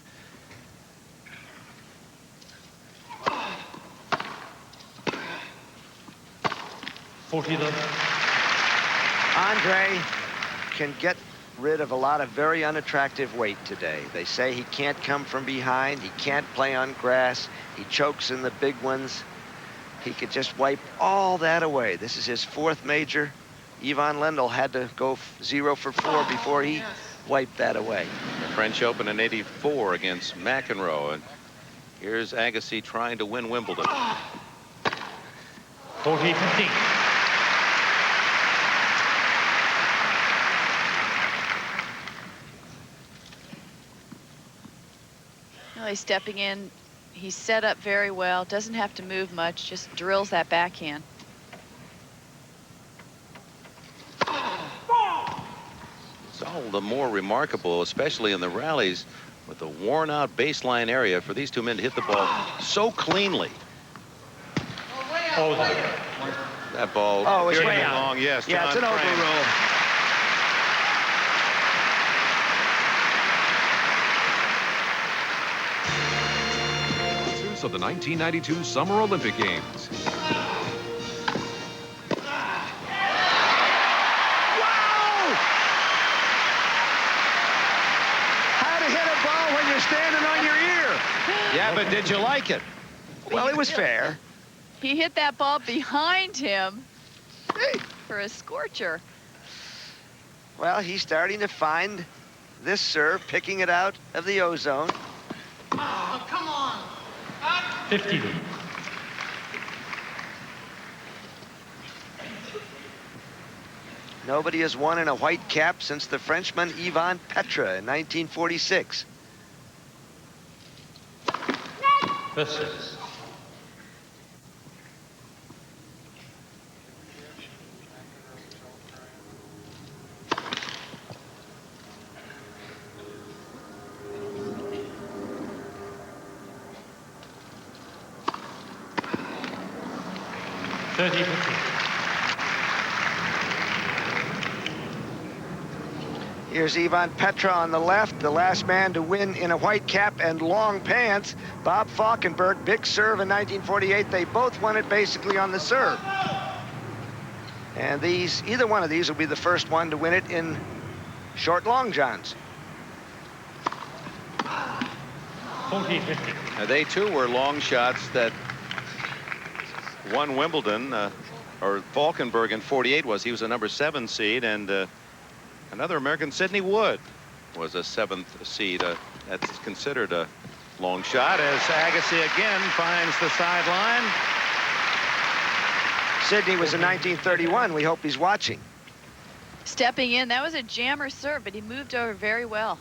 Andre can get rid of a lot of very unattractive weight today. They say he can't come from behind. He can't play on grass. He chokes in the big ones. he could just wipe all that away. This is his 4th major. Ivan Lendl had to go 0 for 4 before he wiped that away. The French Open in '84 against McEnroe. And here's Agassi trying to win Wimbledon. 40-15. Really stepping in. He's set up very well. Doesn't have to move much. Just drills that backhand. It's all the more remarkable, especially in the rallies, with the worn-out baseline area, for these two men to hit the ball so cleanly. Over. That ball Oh, it's appeared to way be out. long. Yes, Yeah, it's John an Frame. overrule. Of the 1992 Summer Olympic Games. How to hit a ball when you're standing on your ear. Yeah, but did you like it? Well, it was fair. He hit that ball behind him for a scorcher. Well, he's starting to find this serve, picking it out of the ozone. 50. Nobody has won in a white cap since the Frenchman Ivan Petra in 1946. Versus. Here's Ivan Petra on the left, the last man to win in a white cap and long pants. Bob Falkenberg, big serve in 1948. They both won it basically on the serve. And either one of these will be the first one to win it in short long johns. 40-50. They too were long shots that won Wimbledon, or Falkenberg in '48 was. He was a number 7 seed, and another American, Sidney Wood, was a 7th seed. That's considered a long shot as Agassi again finds the sideline. Sidney was in 1931. We hope he's watching. Stepping in, that was a jammer serve, but he moved over very well.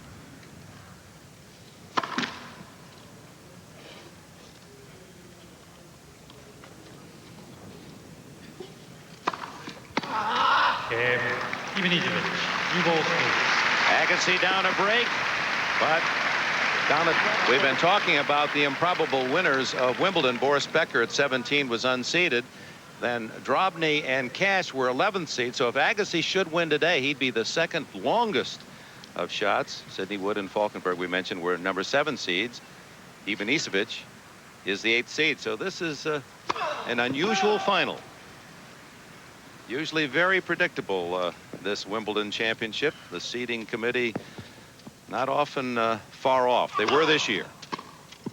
Ivanisevic. New balls, please. Agassi down a break, but we've been talking about the improbable winners of Wimbledon. Boris Becker at 17 was unseeded. Then Drobny and Cash were 11th seed. So if Agassi should win today, he'd be the 2nd longest of shots. Sidney Wood and Falkenberg, we mentioned, were number 7 seeds. Ivanisevic is the 8th seed. So this is an unusual final. Usually very predictable, this Wimbledon championship. The seeding committee not often far off. They were this year.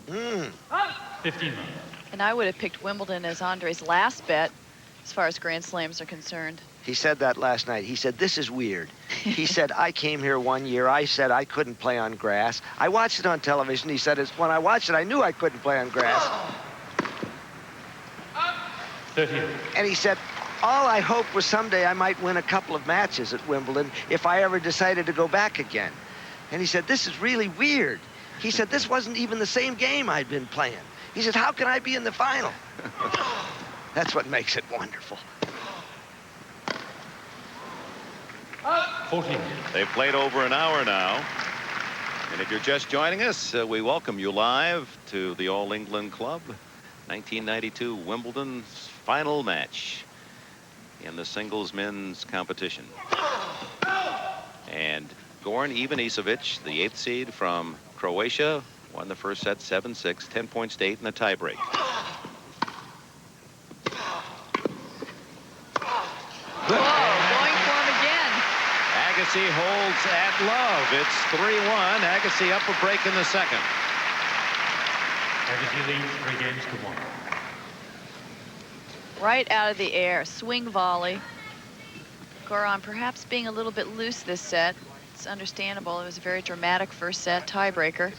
15. And I would have picked Wimbledon as Andre's last bet as far as Grand Slams are concerned. He said that last night. He said, this is weird. He said, I came here one year. I said I couldn't play on grass. I watched it on television. He said, when I watched it, I knew I couldn't play on grass. 30. And he said, all I hoped was someday I might win a couple of matches at Wimbledon if I ever decided to go back again. And he said, this is really weird. He said, this wasn't even the same game I'd been playing. He said, how can I be in the final? That's what makes it wonderful. 14. They've played over an hour now. And if you're just joining us, we welcome you live to the All England Club 1992 Wimbledon final match in the singles men's competition. And Goran Ivanisevic, the 8th seed from Croatia, won the first set 7-6, 10 points to 8 in the tiebreak. Whoa, going for him again. Agassi holds at love. It's 3-1. Agassi up a break in the second. Agassi leads 3 games to 1. right out of the air. Swing volley. Goran perhaps being a little bit loose this set. It's understandable. It was a very dramatic first set tiebreaker.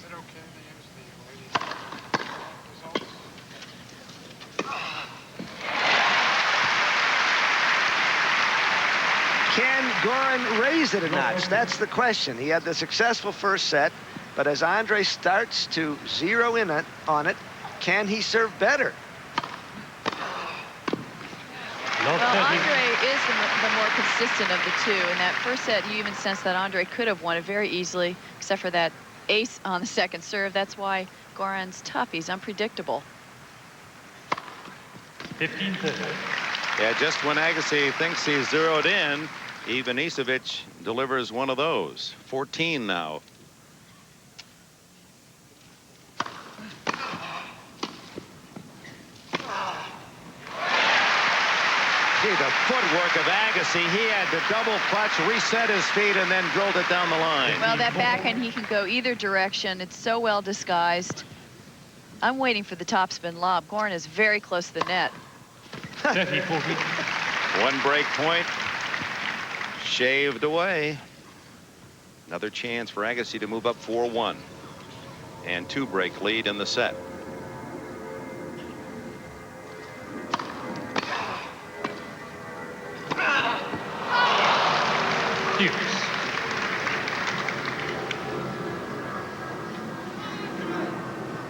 Can Goran raise it a notch? That's the question. He had the successful first set, but as Andre starts to zero in on it, can he serve better? Well, Andre is the more consistent of the two. In that first set, you even sense that Andre could have won it very easily, except for that ace on the second serve. That's why Goran's tough. He's unpredictable. 15-30. Yeah, just when Agassi thinks he's zeroed in, Ivanisevic delivers one of those. 14 now. Gee, the footwork of Agassi. He had to double clutch, reset his feet, and then drilled it down the line. Well, that backhand, he can go either direction. It's so well disguised. I'm waiting for the topspin lob. Goran is very close to the net. 30-40. One break point shaved away. Another chance for Agassi to move up 4-1. And 2-break lead in the set. Hughes.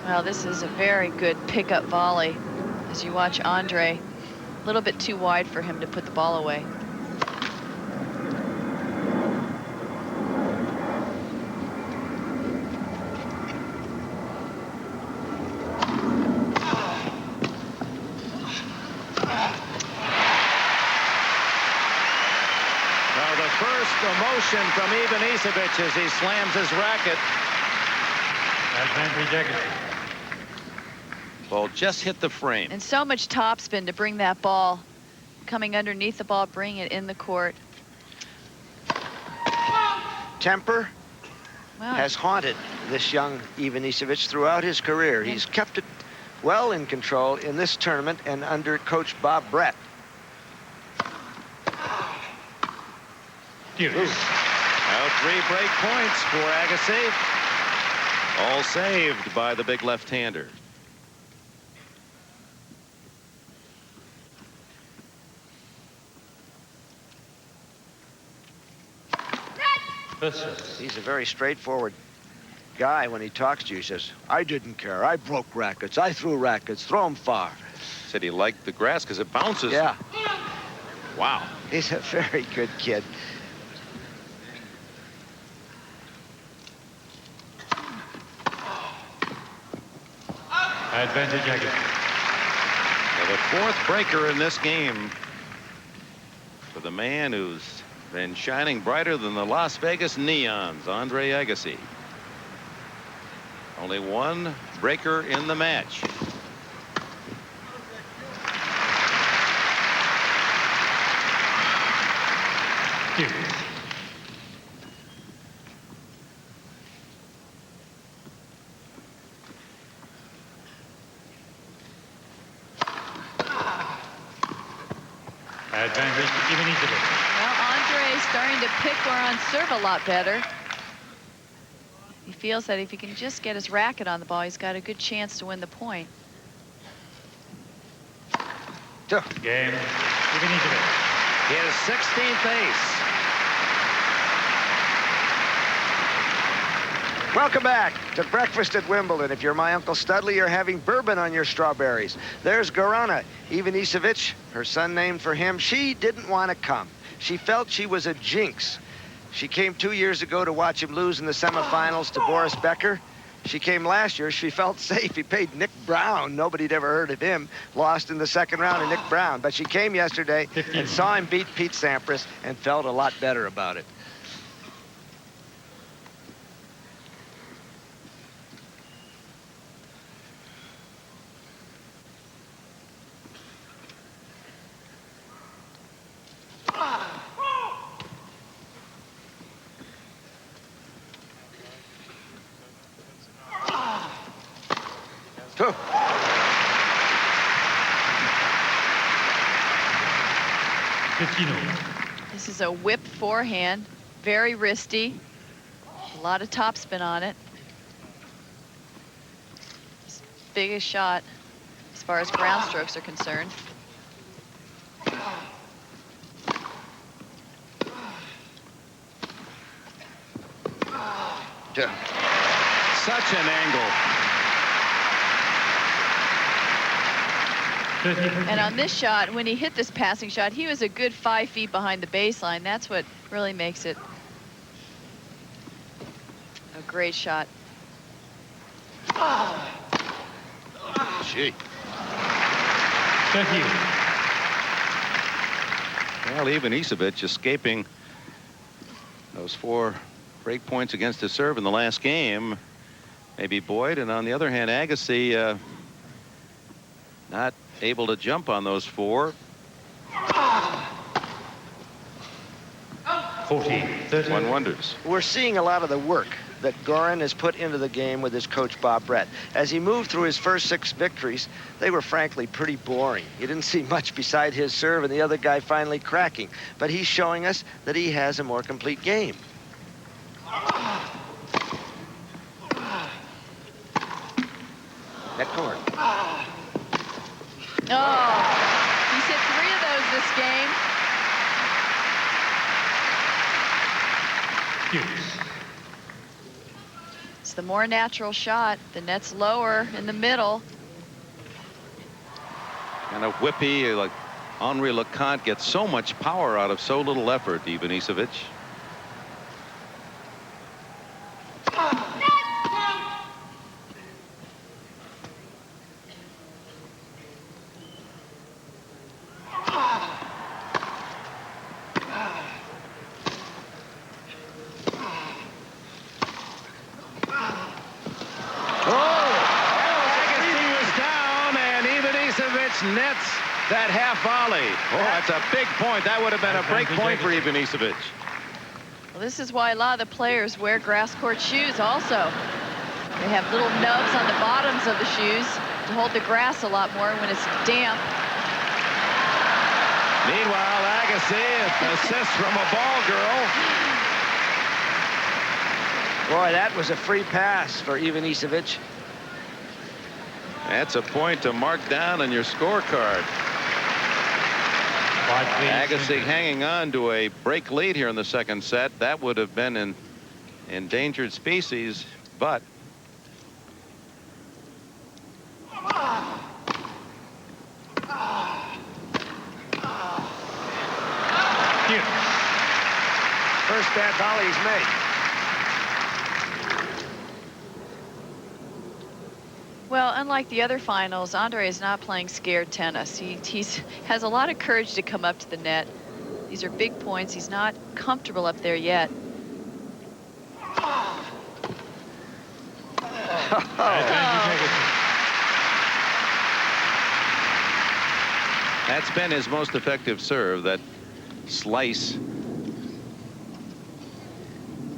Well, this is a very good pickup volley. As you watch Andre, a little bit too wide for him to put the ball away. Emotion from Ivanisevic as he slams his racket. Advantage Agassi. Ball just hit the frame. And so much topspin to bring that ball coming underneath the ball, bring it in the court. Temper Wow. has haunted this young Ivanisevic throughout his career. He's kept it well in control in this tournament and under coach Bob Brett. Hughes. Now 3 break points for Agassi. All saved by the big left-hander. He's a very straightforward guy when he talks to you. He says, I didn't care. I broke rackets. I threw rackets. Throw them far. Said he liked the grass because it bounces. Yeah. Wow. He's a very good kid. Advantage Agassi. Now the 4th breaker in this game for the man who's been shining brighter than the Las Vegas Neons, Andre Agassi. Only 1 breaker in the match. Hughes. Advantage Ivanisevic. Well, Andre is starting to pick Goran's serve a lot better. He feels that if he can just get his racket on the ball, he's got a good chance to win the point. Game. Ivanisevic. His 16th ace. Welcome back to Breakfast at Wimbledon. If you're my Uncle Studley, you're having bourbon on your strawberries. There's Gorana Ivanisevic, her son named for him. She didn't want to come. She felt she was a jinx. She came 2 years ago to watch him lose in the semifinals to Boris Becker. She came last year. She felt safe. He paid Nick Brown. Nobody'd ever heard of him. Lost in the second round to Nick Brown. But she came yesterday and saw him beat Pete Sampras and felt a lot better about it. This is a whip forehand, very wristy, a lot of topspin on it. His biggest shot as far as ground strokes are concerned. Such an angle. And on this shot, when he hit this passing shot, he was a good 5 feet behind the baseline. That's what really makes it a great shot. Gee. Thank you. Well, Ivanisevic escaping those 4 break points against his serve in the last game. Maybe Boyd, and on the other hand, Agassi not able to jump on those 4. 40. One wonders. We're seeing a lot of the work that Goran has put into the game with his coach Bob Brett. As he moved through his first 6 victories, they were frankly pretty boring. You didn't see much beside his serve and the other guy finally cracking. But he's showing us that he has a more complete game. Net corner. Oh, he's hit 3 of those this game. It's the more natural shot. The net's lower in the middle. Kind of whippy, like Henri Leconte gets so much power out of so little effort, Ivanisevic. Nets that half volley. Oh, that's a big point. That would have been a break point for Ivanisevic. Well, this is why a lot of the players wear grass court shoes also. They have little nubs on the bottoms of the shoes to hold the grass a lot more when it's damp. Meanwhile, Agassi, assist from a ball girl. Boy, that was a free pass for Ivanisevic. That's a point to mark down on your scorecard. Agassi hanging on to a break lead here in the second set. That would have been an endangered species, but first bad volley he's made. Well, unlike the other finals, Andre is not playing scared tennis. He has a lot of courage to come up to the net. These are big points. He's not comfortable up there yet. that's been his most effective serve, that slice.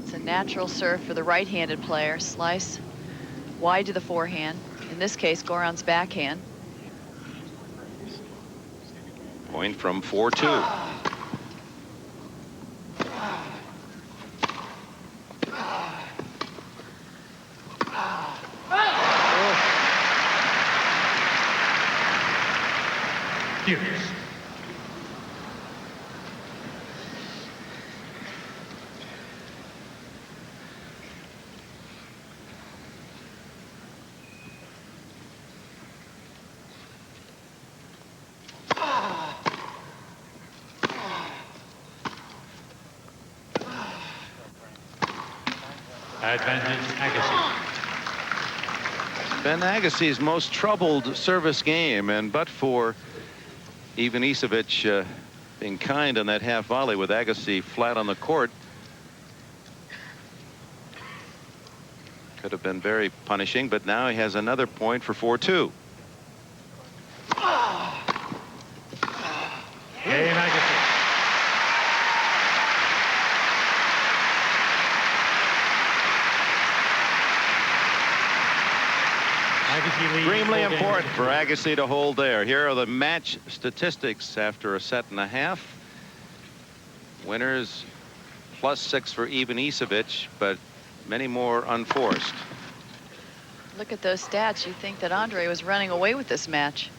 It's a natural serve for the right-handed player. Slice wide to the forehand. In this case, Goran's backhand. Point from 4-2. Advantage Agassi. Ben Agassi's most troubled service game, and but for Ivanisevic being kind on that half volley with Agassi flat on the court, could have been very punishing, but now he has another point for 4-2. Game Agassi. Extremely important for Agassi to hold there. Here are the match statistics after a set and a half. Winners +6 for Ivanisevic, but many more unforced. Look at those stats. You think that Andre was running away with this match.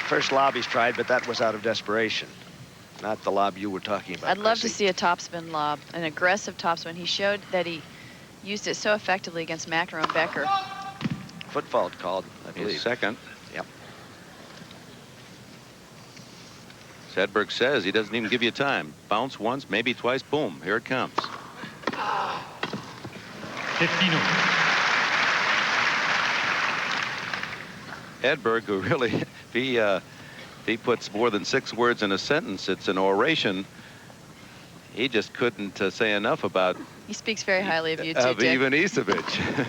First lob he's tried, but that was out of desperation. Not the lob you were talking about. I'd love to Chrissy. see a topspin lob, an aggressive topspin. He showed that he used it so effectively against McEnroe and Becker. Foot fault called, I His believe. second. Yep. Sedberg says he doesn't even give you time. Bounce once, maybe twice, boom, here it comes. 15. Edberg, who really, if he puts more than 6 words in a sentence, it's an oration. He just couldn't say enough about He speaks very highly of you, too, Dick. Ivanisevic.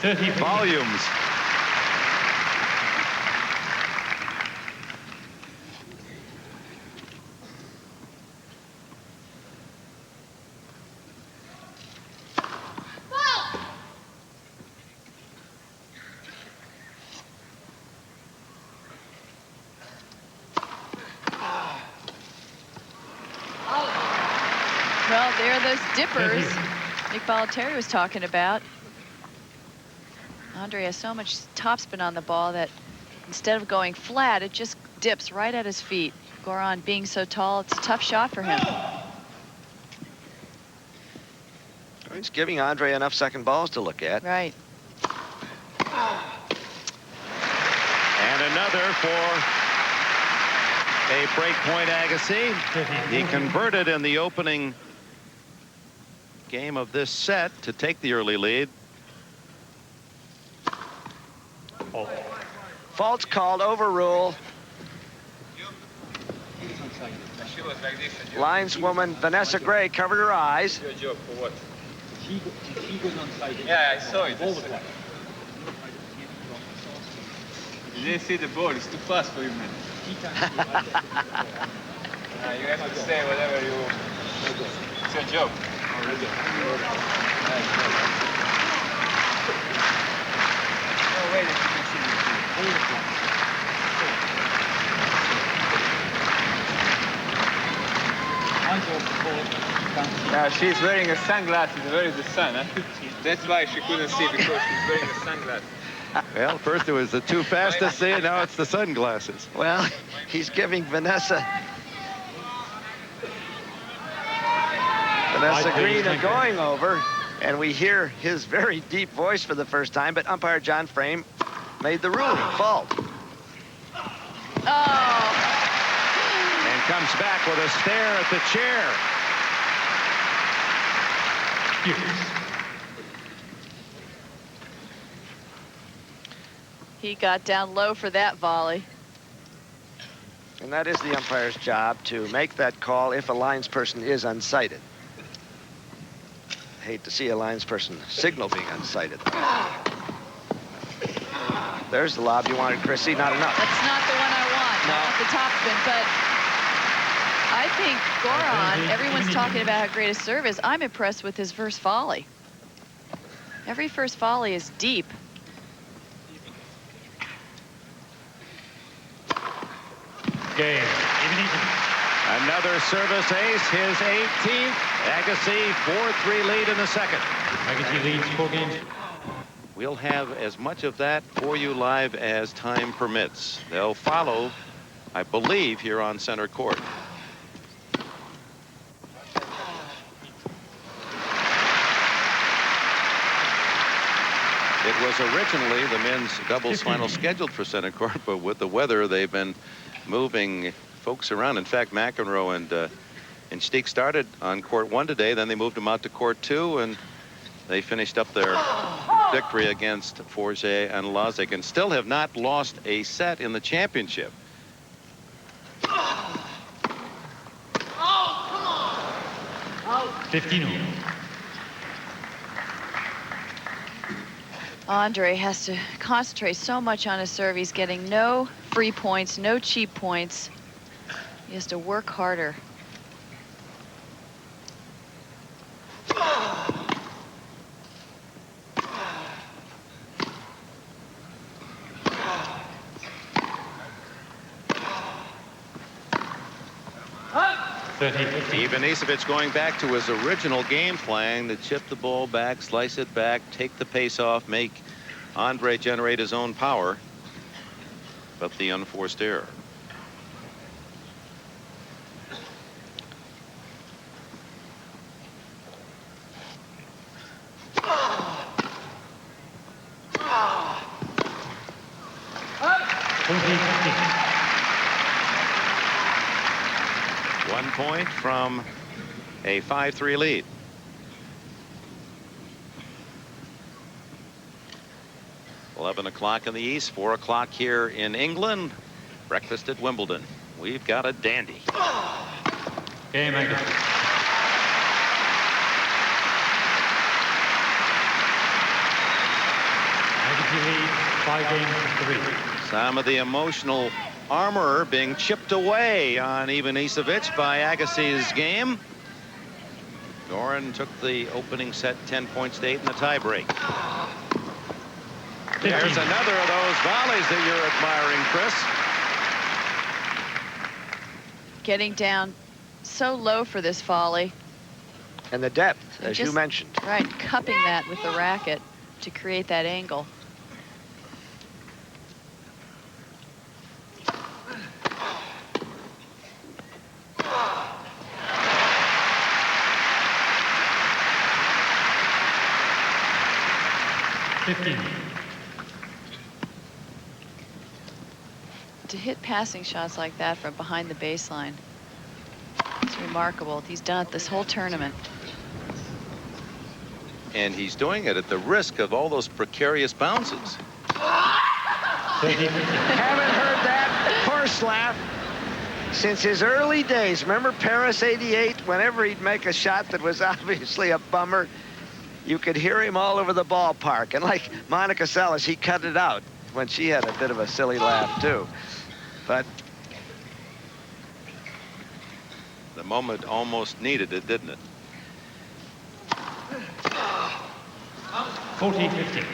30. Volumes. Well, there are those dippers Nick Bollettieri was talking about. Andre has so much topspin on the ball that instead of going flat, it just dips right at his feet. Goran being so tall, it's a tough shot for him. He's giving Andre enough second balls to look at. Right. And another for a breakpoint Agassi. He converted in the opening game of this set to take the early lead. Fault's called, overrule. Lineswoman Vanessa Gray covered her eyes. Yeah, I saw it. You didn't see the ball, it's too fast for you, man. You have to say whatever you... It's your job. No way that you can see the now she's wearing a sunglasses, where is the sun? Huh? That's why she couldn't see, because she's wearing a sunglasses. Well, first it was the too fast to see, now it's the sunglasses. Well, he's giving Vanessa Green a going over, and we hear his very deep voice for the first time, but umpire John Frame made the ruling, fault. Oh, And comes back with a stare at the chair. he got down low for that volley. And that is the umpire's job, to make that call if a linesperson is unsighted. Hate to see a linesperson signal being unsighted. There's the lob you wanted, Chrissy. Not enough. That's not the one I want. No. I want the topspin, but I think Goran, everyone's talking about how great his serve is. I'm impressed with his first volley. Every first volley is deep. Game. Another service ace, his 18th. Agassi 4-3 lead in the second. Agassi leads 4 games. We'll have as much of that for you live as time permits. They'll follow, I believe, here on center court. It was originally the men's doubles final scheduled for center court, but with the weather, they've been moving folks around. In fact, McEnroe and Steek started on court 1 today, then they moved them out to court 2, and they finished up their victory against Forget and Lazic, and still have not lost a set in the championship. Oh, 15. Andre has to concentrate so much on his serve. He's getting no free points, no cheap points. He has to work harder. 30-15. Ivanisevic going back to his original game plan to chip the ball back, slice it back, take the pace off, make Andre generate his own power. But the unforced error. One point from a 5-3 lead. $11 in the East, 4 o'clock here in England. Breakfast at Wimbledon. We've got a dandy. Game, Agassi. Agassi leads 5-3. Some of the emotional armor being chipped away on Ivanisevic by Agassi's game. Goran took the opening set 10 points to 8 in the tiebreak. There's another of those volleys that you're admiring, Chris. Getting down so low for this volley. And the depth, as you mentioned. Right, cupping that with the racket to create that angle. To hit passing shots like that from behind the baseline, it's remarkable. He's done it this whole tournament. And he's doing it at the risk of all those precarious bounces. Haven't heard that horse laugh since his early days. Remember Paris '88? Whenever he'd make a shot that was obviously a bummer, you could hear him all over the ballpark. And like Monica Seles, he cut it out when she had a bit of a silly laugh too. But the moment almost needed it, didn't it? 40-15.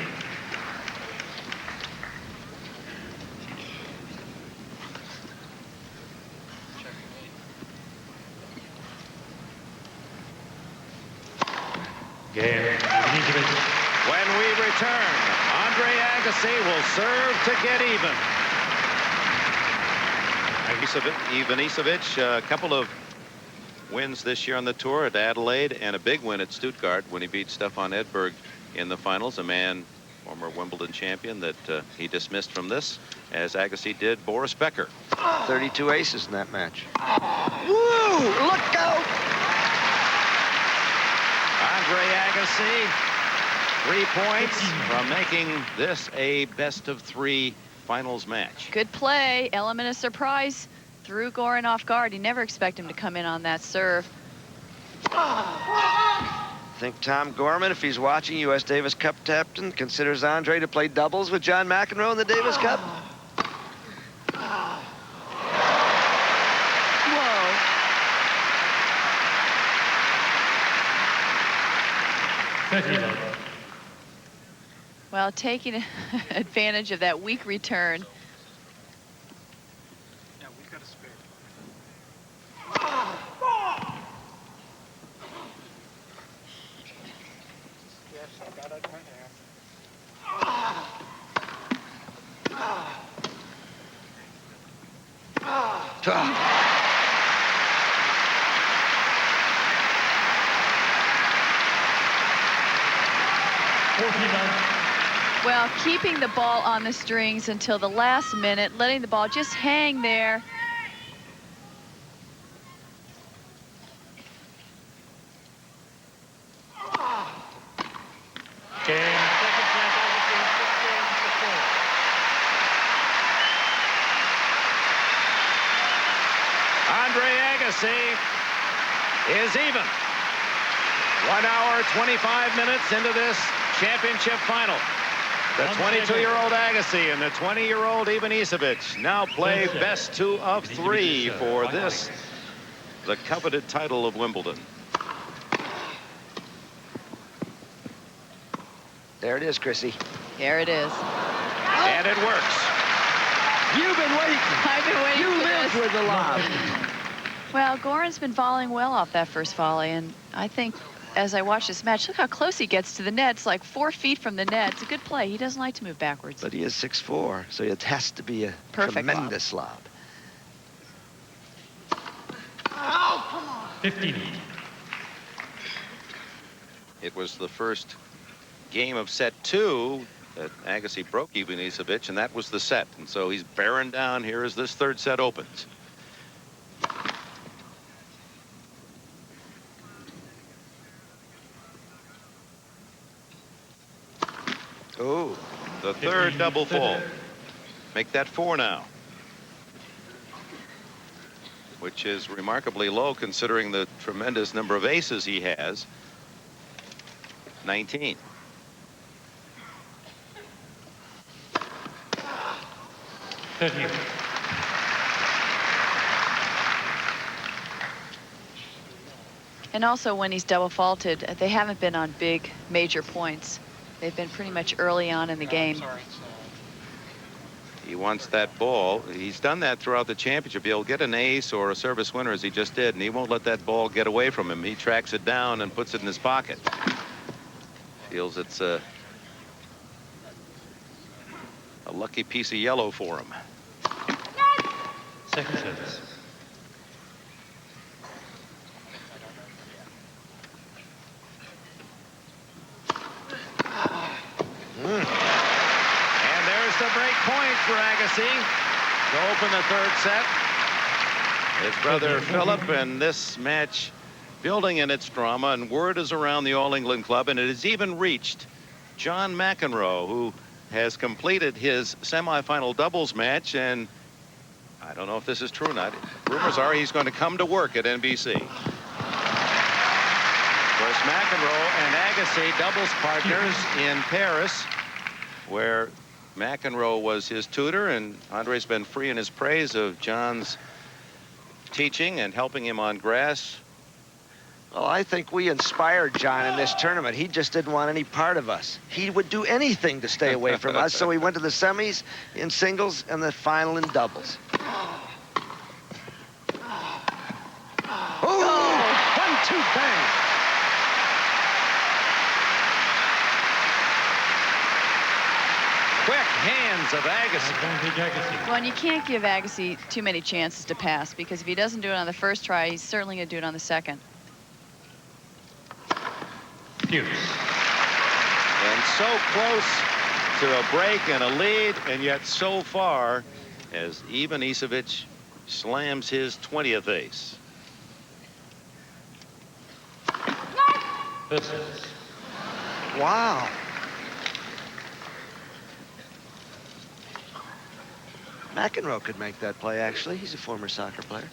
Game. When we return, Andre Agassi will serve to get even. Ivanisevic, a couple of wins this year on the tour at Adelaide and a big win at Stuttgart when he beat Stefan Edberg in the finals, a man, former Wimbledon champion, that he dismissed from this, as Agassi did Boris Becker. 32 aces in that match. Woo! Look out! Andre Agassi, 3 points from making this a best-of-3 finals match. Good play. Element of surprise. Threw Goran off guard. You never expect him to come in on that serve. I think Tom Gorman, if he's watching, U.S. Davis Cup captain, considers Andre to play doubles with John McEnroe in the Davis Cup. Well, taking advantage of that weak return. Yeah, we got a spare. Yes, I got it right there. Well, keeping the ball on the strings until the last minute, letting the ball just hang there. Game. Andre Agassi is even. 1 hour, 25 minutes into this championship final. The 22-year-old Agassi and the 20-year-old Ivanisevic now play best 2 of 3 for this, the coveted title of Wimbledon. There it is, Chrissy. There it is. And it works. You've been waiting. I've been waiting You for lived this. with the lob. Well, Goran's been volleying well off that first volley, and I think as I watch this match, look how close he gets to the net. It's like 4 feet from the net. It's a good play. He doesn't like to move backwards. But he is 6'4", so it has to be a Perfect tremendous lob. 15. It was the first game of set 2 that Agassi broke Ivanisevic, and that was the set. And so he's bearing down here as this third set opens. Oh, The third double fall. Make that 4 now, which is remarkably low considering the tremendous number of aces he has. 19. And also when he's double faulted, they haven't been on big major points. They've been pretty much early on in the game. He wants that ball. He's done that throughout the championship. He'll get an ace or a service winner as he just did, and he won't let that ball get away from him. He tracks it down and puts it in his pocket. Feels it's a lucky piece of yellow for him. Second service. And there's the break point for Agassi to open the third set. His brother Philip, and this match building in its drama, and word is around the All England Club, and it has even reached John McEnroe, who has completed his semifinal doubles match, and I don't know if this is true or not. Rumors are he's going to come to work at NBC. Of course, McEnroe and Agassi doubles partners in Paris, where McEnroe was his tutor, and Andre's been free in his praise of John's teaching and helping him on grass. well, I think we inspired John in this tournament. He just didn't want any part of us. He would do anything to stay away from us, so he went to the semis in singles and the final in doubles. Oh, 1-2 bang. Quick hands of Agassi. Advantage Agassi. Well, and you can't give Agassi too many chances to pass, because if he doesn't do it on the first try, he's certainly going to do it on the second. Deuce. And so close to a break and a lead, and yet so far as Ivanisevic slams his 20th ace. First service. Wow. McEnroe could make that play, actually. He's a former soccer player.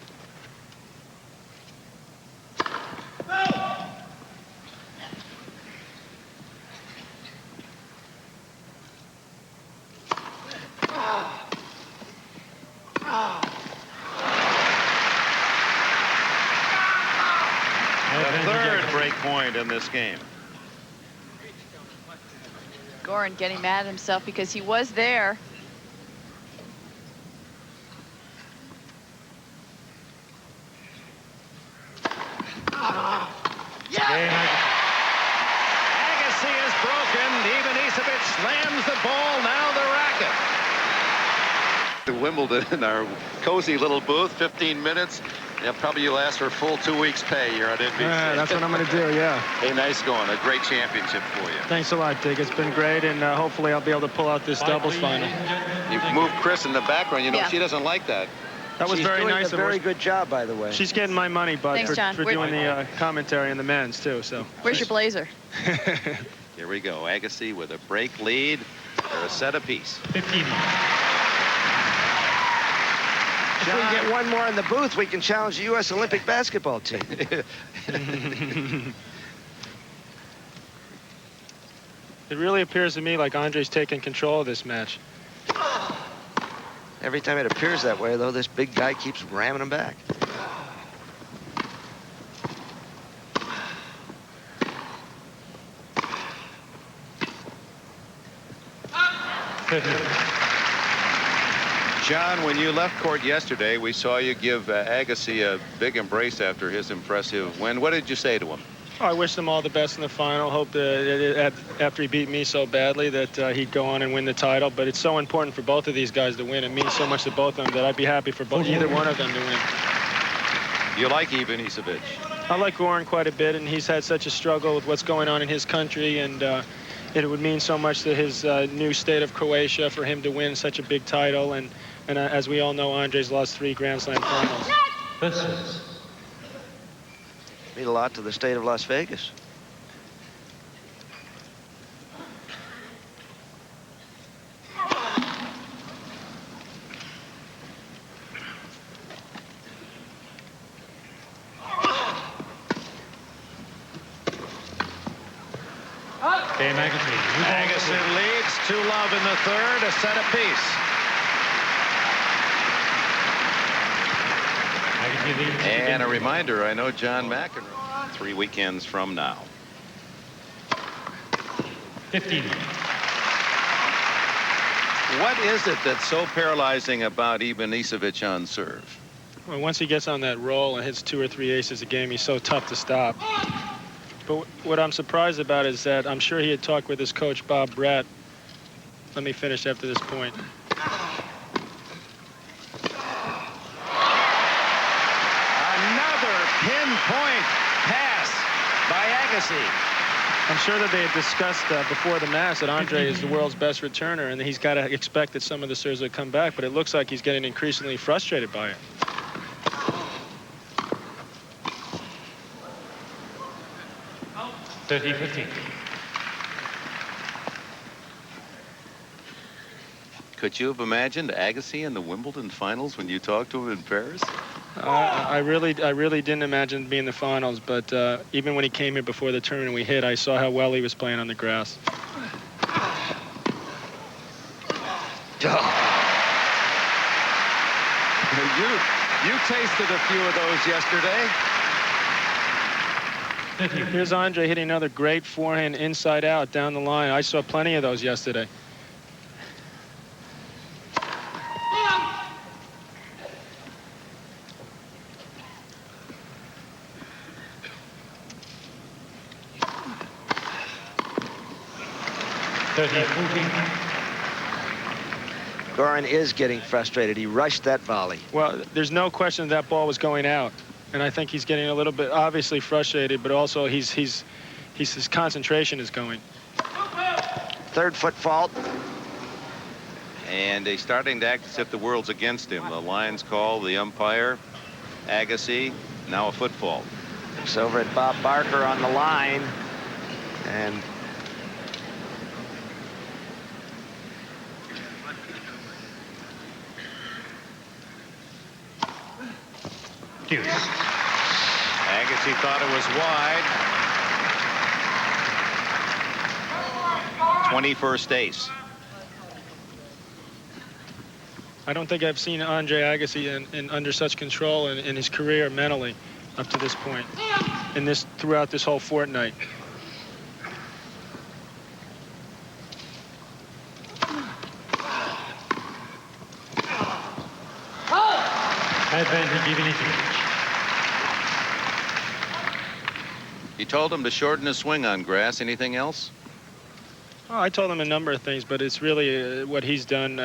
The third break point in this game. Goran getting mad at himself because he was there. Game Agassi is broken. Ivanisevic slams the ball. Now the racket. To Wimbledon in our cozy little booth, 15 minutes. Yeah, probably you'll ask for a full 2 weeks' pay here at NBC. That's what I'm going to do, yeah. Hey, nice going. A great championship for you. Thanks a lot, Dick. It's been great, and hopefully I'll be able to pull out this doubles final. You've moved Chris in the background. You know, Yeah. she doesn't like that. That was She's very doing nice a of her. very good job, by the way. She's getting my money, Bud, Thanks, John. for doing the commentary in the men's, too. So. Where's your blazer? Here we go. Agassi with a break lead. They're a set apiece. 15. If we get one more in the booth, we can challenge the U.S. Olympic basketball team. It really appears to me like Andre's taking control of this match. Every time it appears that way, though, this big guy keeps ramming him back. John, when you left court yesterday, we saw you give Agassi a big embrace after his impressive win. What did you say to him? I wish them all the best in the final. Hope that after he beat me so badly that he'd go on and win the title. But it's so important for both of these guys to win. It means so much to both of them that I'd be happy for either one of them to win. You like Ivanisevic? I like Goran quite a bit, and he's had such a struggle with what's going on in his country, and it would mean so much to his new state of Croatia for him to win such a big title. And as we all know, Andre's lost 3 Grand Slam finals. This is Mean a lot to the state of Las Vegas. game Agassi. Agassi leads 2-love in the third, a set apiece. Agassi leads And a reminder, I know John McEnroe 3 weekends from now. 15. What is it that's so paralyzing about Ivanisevic on serve? Well, once he gets on that roll and hits 2 or 3 aces a game, he's so tough to stop. But what I'm surprised about is that I'm sure he had talked with his coach, Bob Bratt. Let me finish after this point. Another pinpoint pass by Agassi. I'm sure that they had discussed before the match that Andre is the world's best returner, and he's got to expect that some of the serves would come back, but it looks like he's getting increasingly frustrated by it. $30-15. Could you have imagined Agassi in the Wimbledon finals when you talked to him in Paris? I really didn't imagine being in the finals, but even when he came here before the tournament we hit, I saw how well he was playing on the grass. You tasted a few of those yesterday. Here's Andre hitting another great forehand inside out down the line. I saw plenty of those yesterday. Goran is getting frustrated. He rushed that volley. Well, there's no question that ball was going out, and I think he's getting a little bit obviously frustrated, but also his concentration is going. Third foot fault. And he's starting to act as if the world's against him. The line's call, the umpire, Agassi, now a foot fault. Looks over at Bob Barker on the line, and Agassi thought it was wide. 21st ace. I don't think I've seen Andre Agassi in under such control in his career mentally up to this point, throughout this whole fortnight. Advantage Ivanisevic. He told him to shorten his swing on grass. Anything else? Oh, I told him a number of things, but it's really what he's done,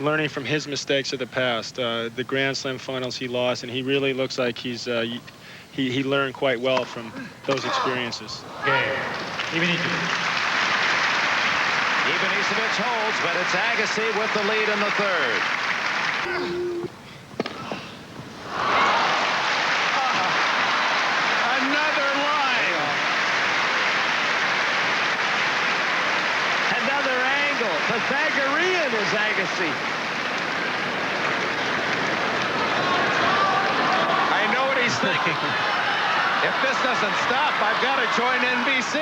learning from his mistakes of the past. The Grand Slam finals he lost, and he really looks like he learned quite well from those experiences. Game. Ivanisevic. Ivanisevic holds, but it's Agassi with the lead in the third. Another line. another angle. Pythagorean is Agassi. I know what he's thinking. If this doesn't stop, I've got to join NBC.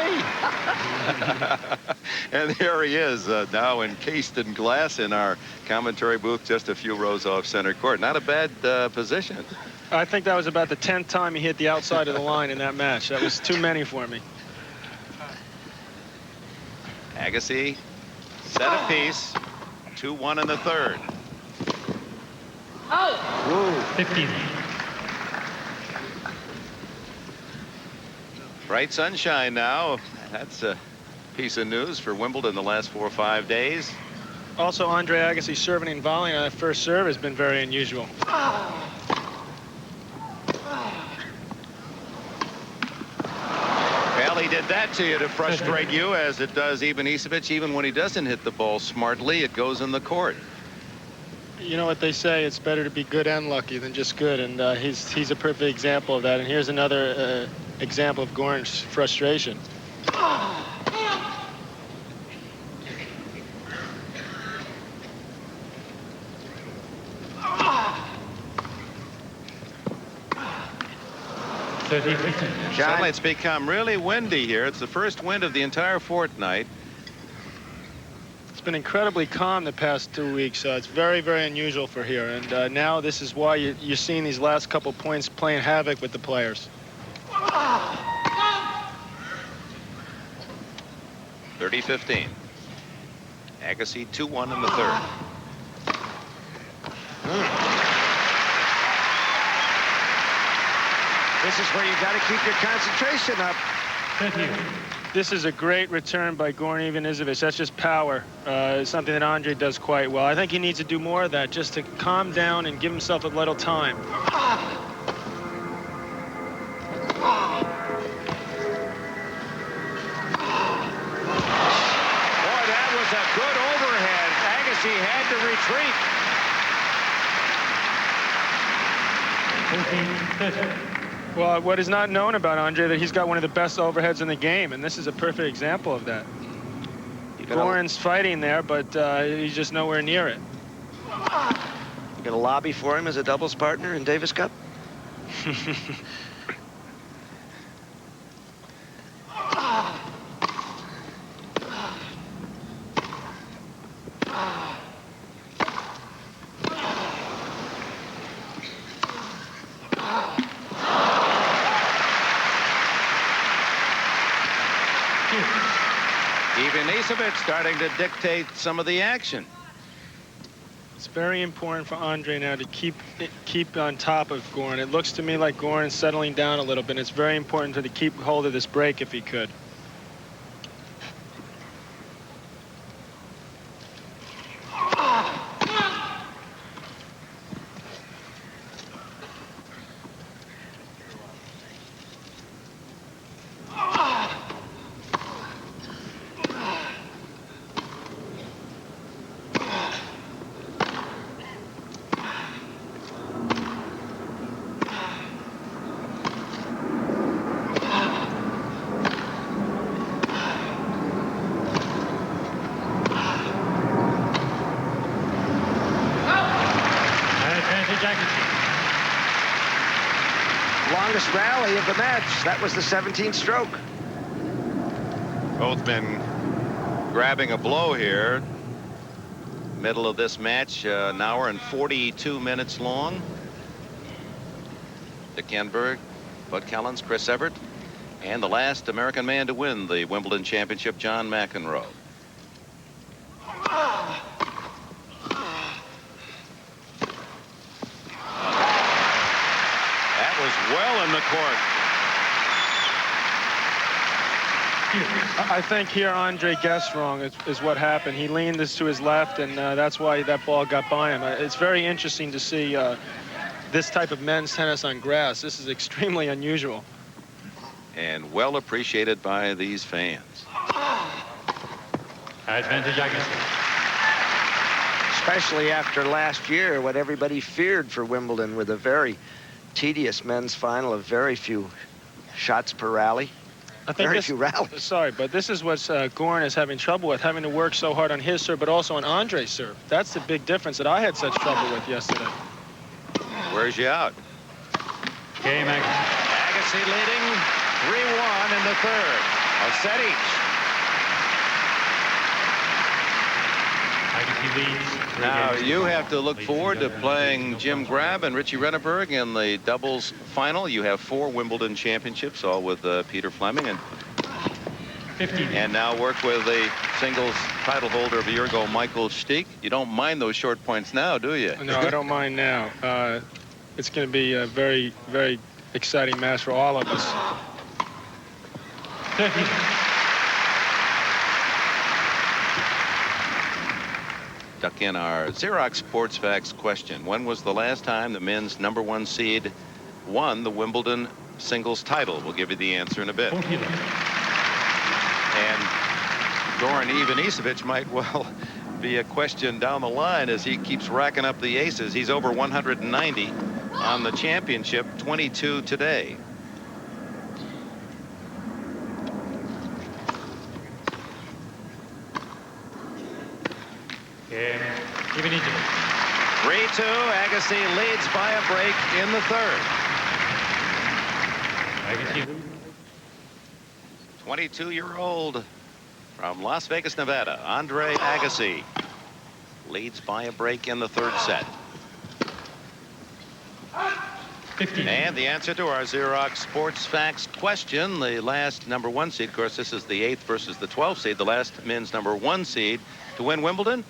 And here he is, now encased in glass in our commentary booth, just a few rows off center court. Not a bad position. I think that was about the 10th time he hit the outside of the line in that match. That was too many for me. Agassi set a piece, 2-1 in the third. Ooh. 15. Bright sunshine now. That's a piece of news for Wimbledon the last 4 or 5 days. Also, Andre Agassi serving and volleying on that first serve has been very unusual. Well, he did that to you to frustrate you, as it does Ivanisevic. Even when he doesn't hit the ball smartly, it goes in the court. You know what they say, it's better to be good and lucky than just good, and he's a perfect example of that. And here's another example of Goran's frustration. Suddenly it's become really windy here. It's the first wind of the entire fortnight. It's been incredibly calm the past 2 weeks. It's very, very unusual for here. And now this is why you're seeing these last couple points playing havoc with the players. 30-15. Agassi 2-1 in the third. This is where you got to keep your concentration up. This is a great return by Goran Ivanisevic. That's just power. It's something that Andre does quite well. I think he needs to do more of that, just to calm down and give himself a little time. Boy, that was a good overhead. Agassi had to retreat. 14-13. Well, what is not known about Andre, that he's got one of the best overheads in the game, and this is a perfect example of that. Goran's fighting there, but he's just nowhere near it. You gonna lobby for him as a doubles partner in Davis Cup? Ivanisevic starting to dictate some of the action. It's very important for Andre now to keep on top of Goran. It looks to me like Goran's settling down a little bit. It's very important to keep hold of this break if he could. Longest rally of the match. That was the 17th stroke. Both men grabbing a blow here. Middle of this match, an hour and 42 minutes long. Dick Enberg, Bud Kellens, Chris Evert, and the last American man to win the Wimbledon Championship, John McEnroe. Well in the court. I think here Andre guessed wrong is what happened. He leaned this to his left, and that's why that ball got by him. It's very interesting to see this type of men's tennis on grass. This is extremely unusual. And well appreciated by these fans. Advantage Agassi. Especially after last year, what everybody feared for Wimbledon with a very tedious men's final of very few shots per rally. I think very few rallies. Sorry, but this is what Goran is having trouble with, having to work so hard on his serve, but also on Andre's serve. That's the big difference that I had such trouble with yesterday. Where's you out? Game Agassi. Agassi leading 3-1 in the third. A set each. Agassi leads. Now you have to look forward to playing Jim Grab and Richie Renneberg in the doubles final. You have 4 Wimbledon championships, all with Peter Fleming, and 15. now work with the singles title holder of a year ago, Michael Stieg. You don't mind those short points now, do you? No, I don't mind now. It's going to be a very, very exciting match for all of us. 30. Duck in our Xerox Sports Facts question. When was the last time the men's #1 seed won the Wimbledon singles title? We'll give you the answer in a bit. 40. And Goran Ivanisevic might well be a question down the line as he keeps racking up the aces. He's over 190 on the championship, 22 today. Ivanisevic. 3-2. Agassi leads by a break in the third. Agassi. 22-year-old from Las Vegas, Nevada, Andre Agassi leads by a break in the third set. 50. And the answer to our Xerox Sports Facts question, the last #1 seed, of course, this is the 8th versus the 12th seed, the last men's #1 seed to win Wimbledon.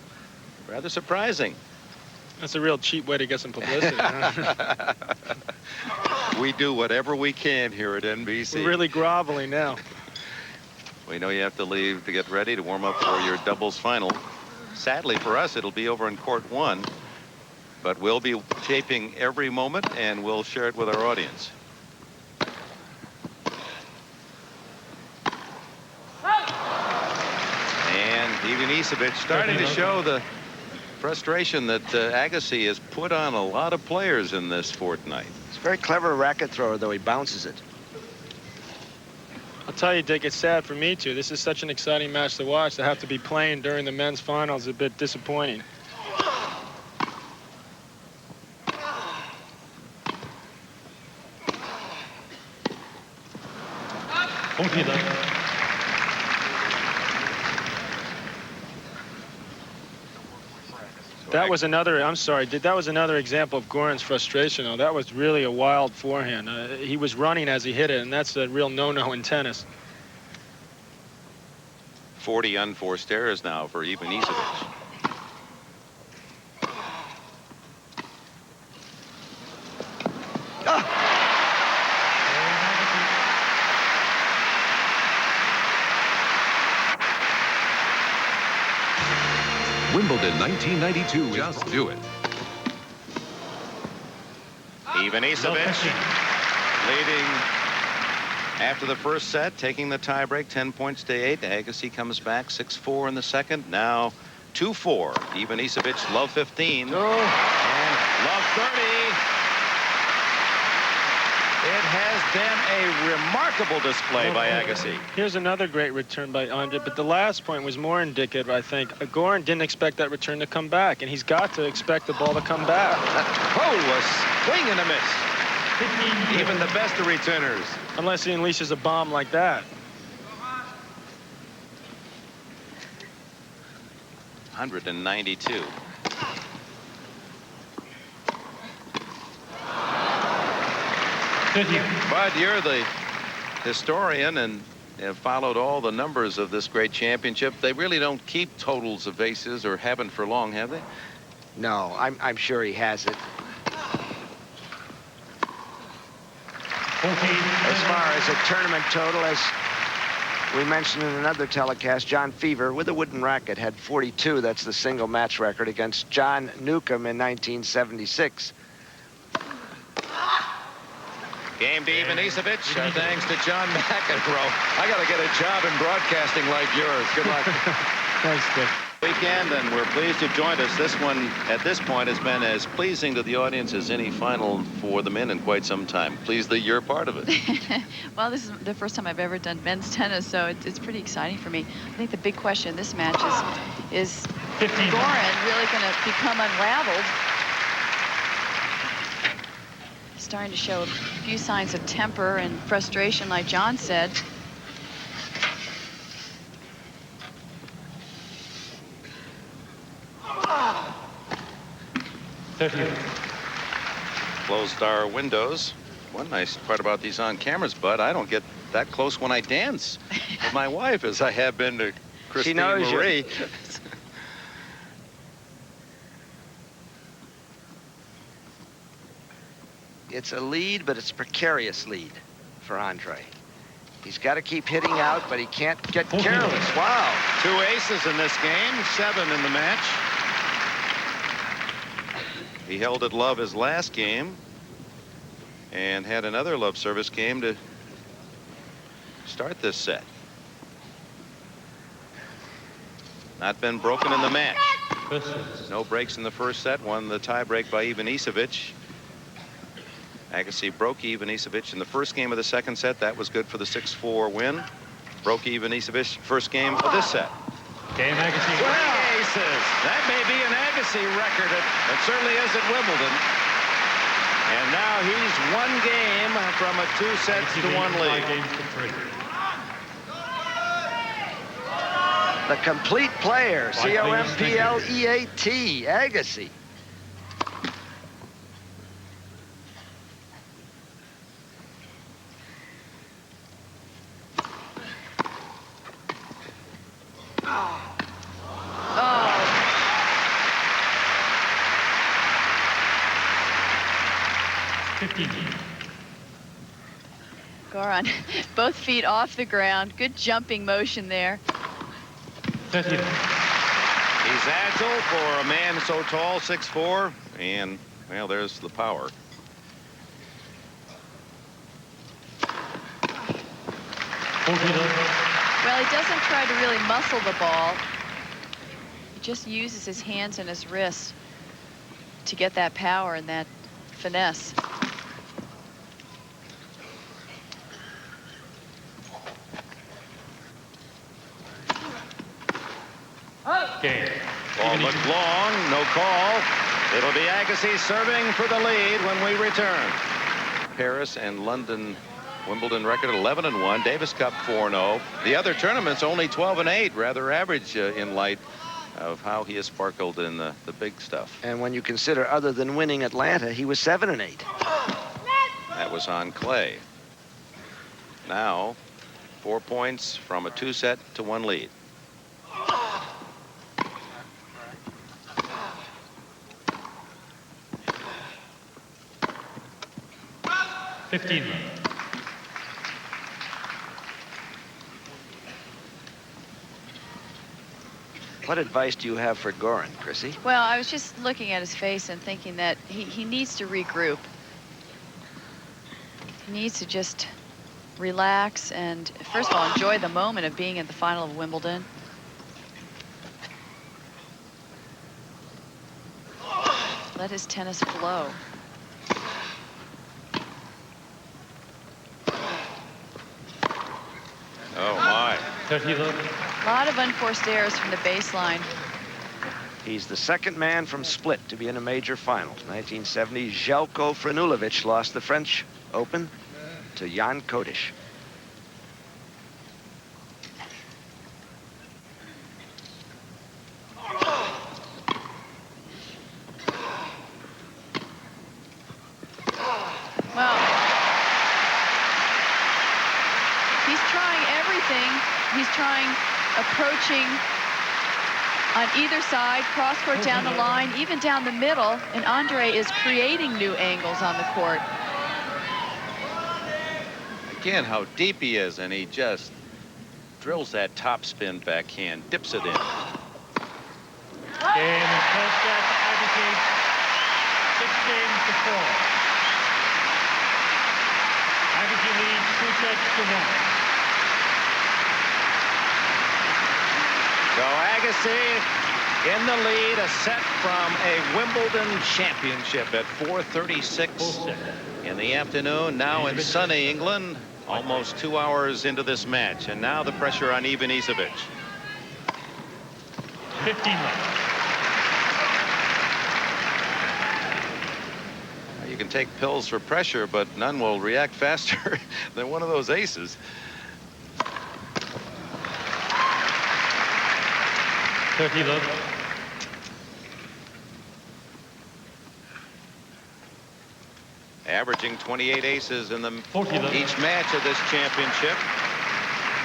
Rather surprising. That's a real cheap way to get some publicity. Huh? We do whatever we can here at NBC. We're really groveling now. We know you have to leave to get ready to warm up for your doubles final. Sadly for us, it'll be over in court 1, but we'll be taping every moment and we'll share it with our audience. And Ivanisevic starting to show the frustration that Agassi has put on a lot of players in this fortnight. He's a very clever racket thrower, though. He bounces it. I'll tell you, Dick, it's sad for me too. This is such an exciting match to watch. To have to be playing during the men's finals is a bit disappointing. That was another, I'm sorry, that was another example of Goran's frustration, though. That was really a wild forehand. He was running as he hit it, and that's a real no-no in tennis. 40 unforced errors now for Ivanisevic. Wimbledon 1992. Just do it. Ivanisevic leading after the first set, taking the tiebreak, 10 points to 8. Agassi comes back 6-4 in the second. Now 2-4. Ivanisevic, love 15 and love 30. It has been a remarkable display by Agassi. Here's another great return by Andre, but the last point was more indicative, I think. Goran didn't expect that return to come back, and he's got to expect the ball to come back. A swing and a miss. Even the best of returners. Unless he unleashes a bomb like that. 192. But you're the historian and have followed all the numbers of this great championship. They really don't keep totals of aces, or haven't for long, have they? No, I'm sure he has it. As far as a tournament total, as we mentioned in another telecast, John Fever with a wooden racket had 42. That's the single match record against John Newcomb in 1976. Game to Ivanisevic. Thanks to John McEnroe. I got to get a job in broadcasting like yours. Good luck. Thanks, Dick. Weekend, and we're pleased you've joined us. This one, at this point, has been as pleasing to the audience as any final for the men in quite some time. Pleased that you're part of it. Well, this is the first time I've ever done men's tennis, so it's pretty exciting for me. I think the big question in this match is Goran really going to become unraveled? Starting to show a few signs of temper and frustration, like John said. Closed our windows. One nice part about these on cameras, Bud, I don't get that close when I dance with my wife as I have been to Christine knows you. Marie. It's a lead, but it's a precarious lead for Andre. He's got to keep hitting out, but he can't get careless. Wow. 2 aces in this game, 7 in the match. He held at love his last game and had another love service game to start this set. Not been broken in the match. No breaks in the first set. Won the tiebreak by Ivanisevic. Agassi broke Ivanisevic in the first game of the second set. That was good for the 6-4 win. Broke Ivanisevic first game of this set. Game Agassi. 20 aces. That may be an Agassi record. It certainly is at Wimbledon. And now he's 1 game from a 2 sets to 1 lead. 5 games to 3. The complete player, Like C-O-M-P-L-E-A-T, Agassi. Goran, both feet off the ground. Good jumping motion there. 30. He's agile for a man so tall, 6'4", and, well, there's the power. Well, he doesn't try to really muscle the ball. He just uses his hands and his wrists to get that power and that finesse. Game. Ball looked long, no call. It'll be Agassi serving for the lead when we return. Paris and London Wimbledon record 11-1. Davis Cup 4-0. The other tournaments only 12-8. Rather average in light of how he has sparkled in the big stuff. And when you consider other than winning Atlanta, he was 7-8. That was on clay. Now 4 points from a 2-set to 1 lead. What advice do you have for Goran, Chrissy? Well, I was just looking at his face and thinking that he needs to regroup. He needs to just relax and, first of all, enjoy the moment of being at the final of Wimbledon. Let his tennis flow. Oh, my. 30 love. A lot of unforced errors from the baseline. He's the second man from Split to be in a major final. 1970, Željko Franulovic lost the French Open to Jan Kodiš. Well, he's trying everything. He's trying approaching on either side, cross court down the line, even down the middle, and Andre is creating new angles on the court. Again, how deep he is, and he just drills that topspin backhand, dips it in. Game and first set Agassi. 6 games to 4. Agassi leads 2 sets to 1. So Agassi in the lead, a set from a Wimbledon championship at 4:36 in the afternoon. Now in sunny England, almost 2 hours into this match, and now the pressure on Ivanisevic. 15 left. You can take pills for pressure, but none will react faster than one of those aces. Love. Averaging 28 aces in 40 love. each match of this championship.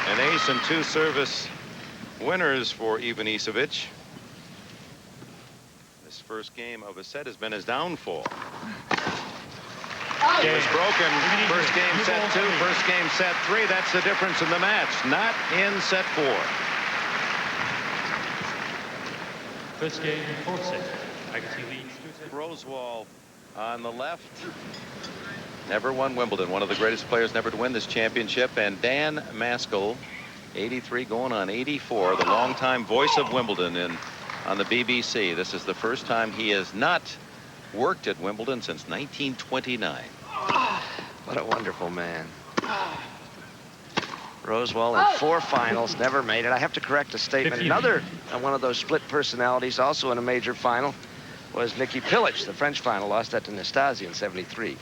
An ace and 2 service winners for Ivanisevic. This first game of a set has been his downfall. It was broken. First game set 2, first game set 3. That's the difference in the match. Not in set 4. First game, fourth set. Agassi leads. Rosewall on the left. Never won Wimbledon. One of the greatest players never to win this championship. And Dan Maskell, 83 going on 84, the longtime voice of Wimbledon on the BBC. This is the first time he has not worked at Wimbledon since 1929. What a wonderful man. Rosewall in 4 finals, never made it. I have to correct a statement. Another one of those split personalities, also in a major final, was Nicky Pilic, the French final, lost that to Nastasi in '73.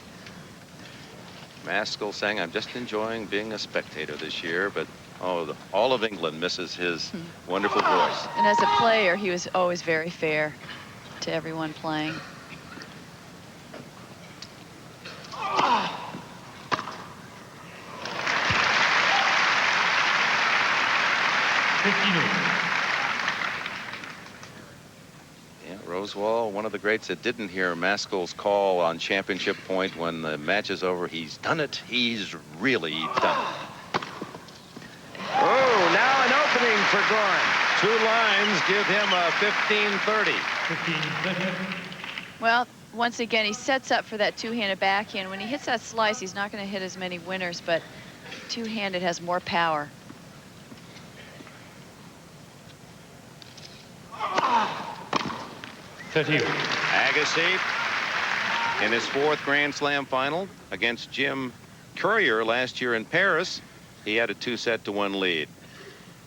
Maskell saying, I'm just enjoying being a spectator this year, but all of England misses his wonderful voice. And as a player, he was always very fair to everyone playing. Yeah, Rosewall, one of the greats that didn't hear Maskell's call on championship point when the match is over. He's done it. He's really done it. Oh, now an opening for Goran. 2 lines give him a 15-30. 15-30. Well, once again, he sets up for that two-handed backhand. When he hits that slice, he's not going to hit as many winners, but two-handed has more power. Agassi in his 4th Grand Slam final against Jim Courier last year in Paris. He had a 2-set-to-1 lead.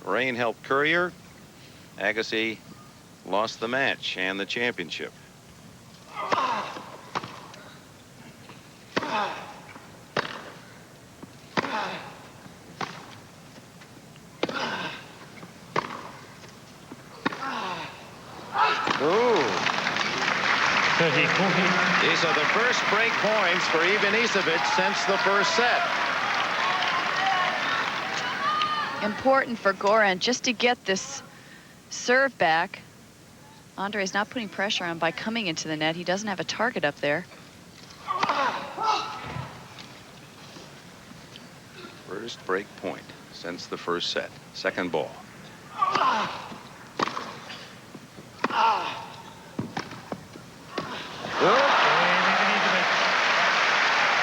Rain helped Courier. Agassi lost the match and the championship. These are the first break points for Ivanisevic since the first set. Important for Goran just to get this serve back. Andre's not putting pressure on by coming into the net. He doesn't have a target up there. First break point since the first set. Second ball.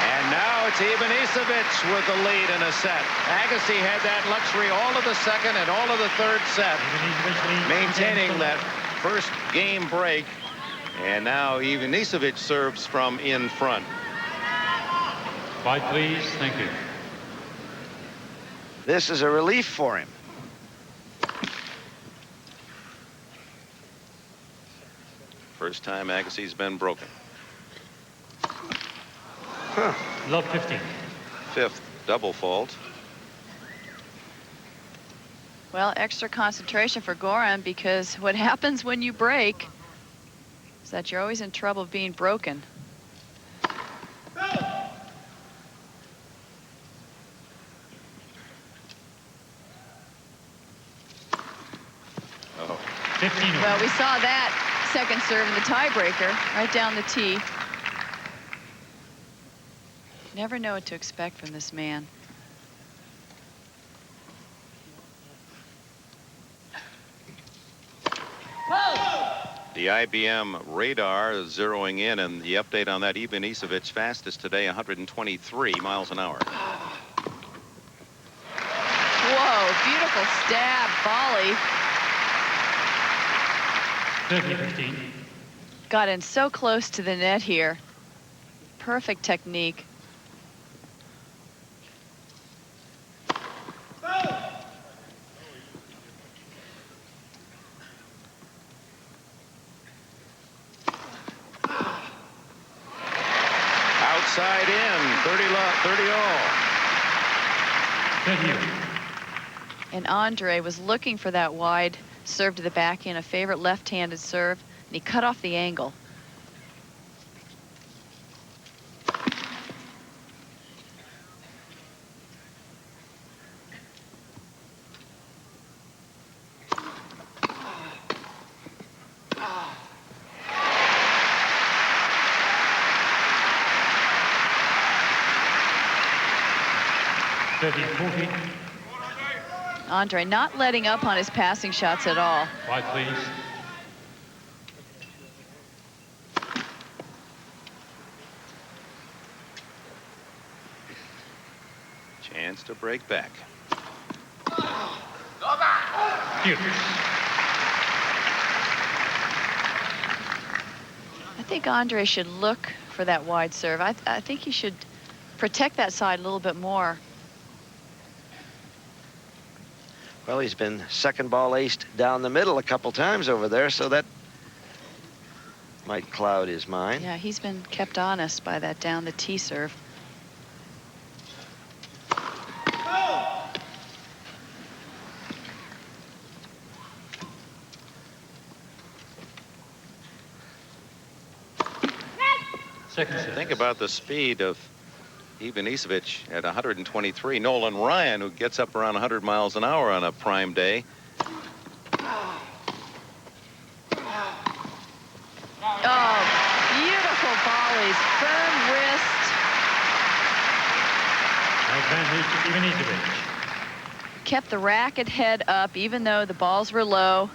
And now it's Ivanisevic with the lead in a set. Agassi had that luxury all of the second and all of the third set, maintaining that first game break. And now Ivanisevic serves from in front. 5, please. Thank you. This is a relief for him. First time Agassi's been broken. Love 15. 5th double fault. Well, extra concentration for Goran, because what happens when you break is that you're always in trouble of being broken. Oh. 15. Well, we saw that second serve in the tiebreaker right down the tee. Never know what to expect from this man. The IBM radar is zeroing in, and the update on that, Ivanisevic fastest today, 123 miles an hour. Whoa, beautiful stab, volley. 30-15. Got in so close to the net here. Perfect technique. Outside in, 30 all. 30. And Andre was looking for that wide serve to the backhand, a favorite left-handed serve, and he cut off the angle. 13-14. Andre not letting up on his passing shots at all. White, please. Chance to break back. Huge. I think Andre should look for that wide serve. I think he should protect that side a little bit more. Well, he's been second ball aced down the middle a couple times over there, so that might cloud his mind. Yeah, he's been kept honest by that down the tee serve. Second set. Think about the speed of Ivanisevic at 123. Nolan Ryan, who gets up around 100 miles an hour on a prime day. Oh, beautiful volleys, firm wrist. Advantage Ivanisevic. Kept the racket head up even though the balls were low.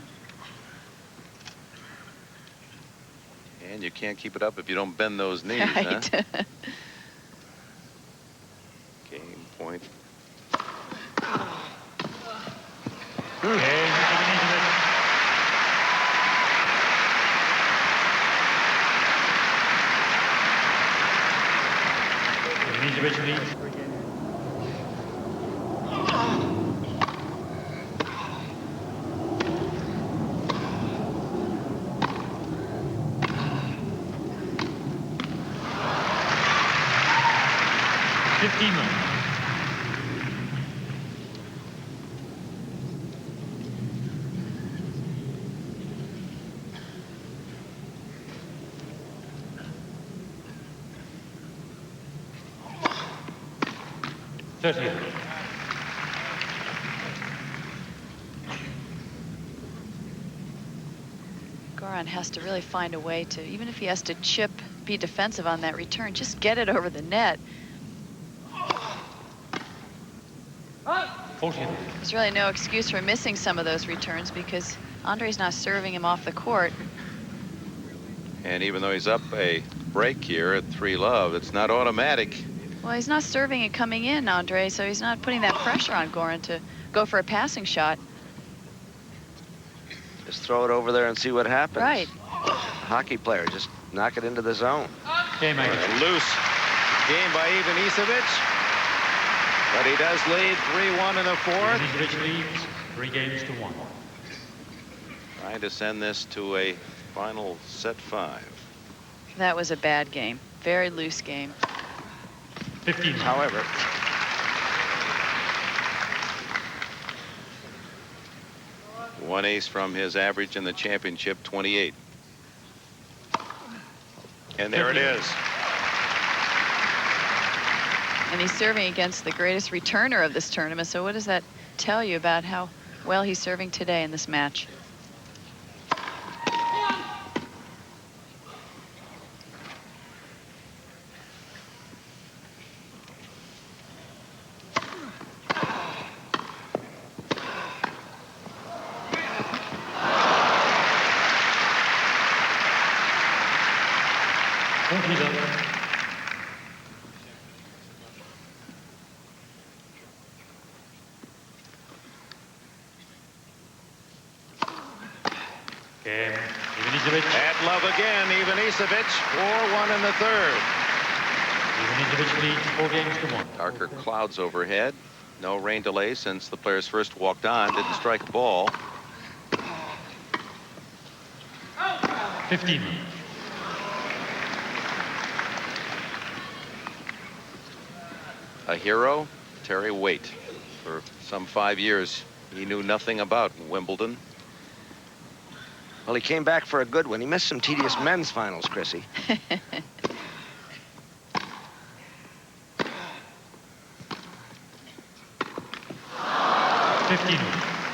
And you can't keep it up if you don't bend those knees, Right. huh? Game point. Game Ivanisevic. Ivanisevic leads. Goran has to really find a way to, even if he has to chip, be defensive on that return, just get it over the net. There's really no excuse for missing some of those returns because Andre's not serving him off the court. And even though he's up a break here at 3-love, it's not automatic. Well, he's not serving and coming in, Andre, so he's not putting that pressure on Goran to go for a passing shot. Just throw it over there and see what happens. Right. Hockey player, just knock it into the zone. Game A loose game by Ivanisevic. But he does lead 3-1 in the fourth. Ivanisevic leads 3-1. Trying to send this to a final set 5. That was a bad game. Very loose game. 15. However, one ace from his average in the championship, 28. And there it is. And he's serving against the greatest returner of this tournament. So what does that tell you about how well he's serving today in this match? At love again, Ivanisevic, 4-1 in the third. Ivanisevic leads 4-1. Darker clouds overhead. No rain delay since the players first walked on. Didn't strike a ball. 15. A hero, Terry Waite. For some 5 years, he knew nothing about Wimbledon. well, he came back for a good one. He missed some tedious men's finals, Chrissy. 15.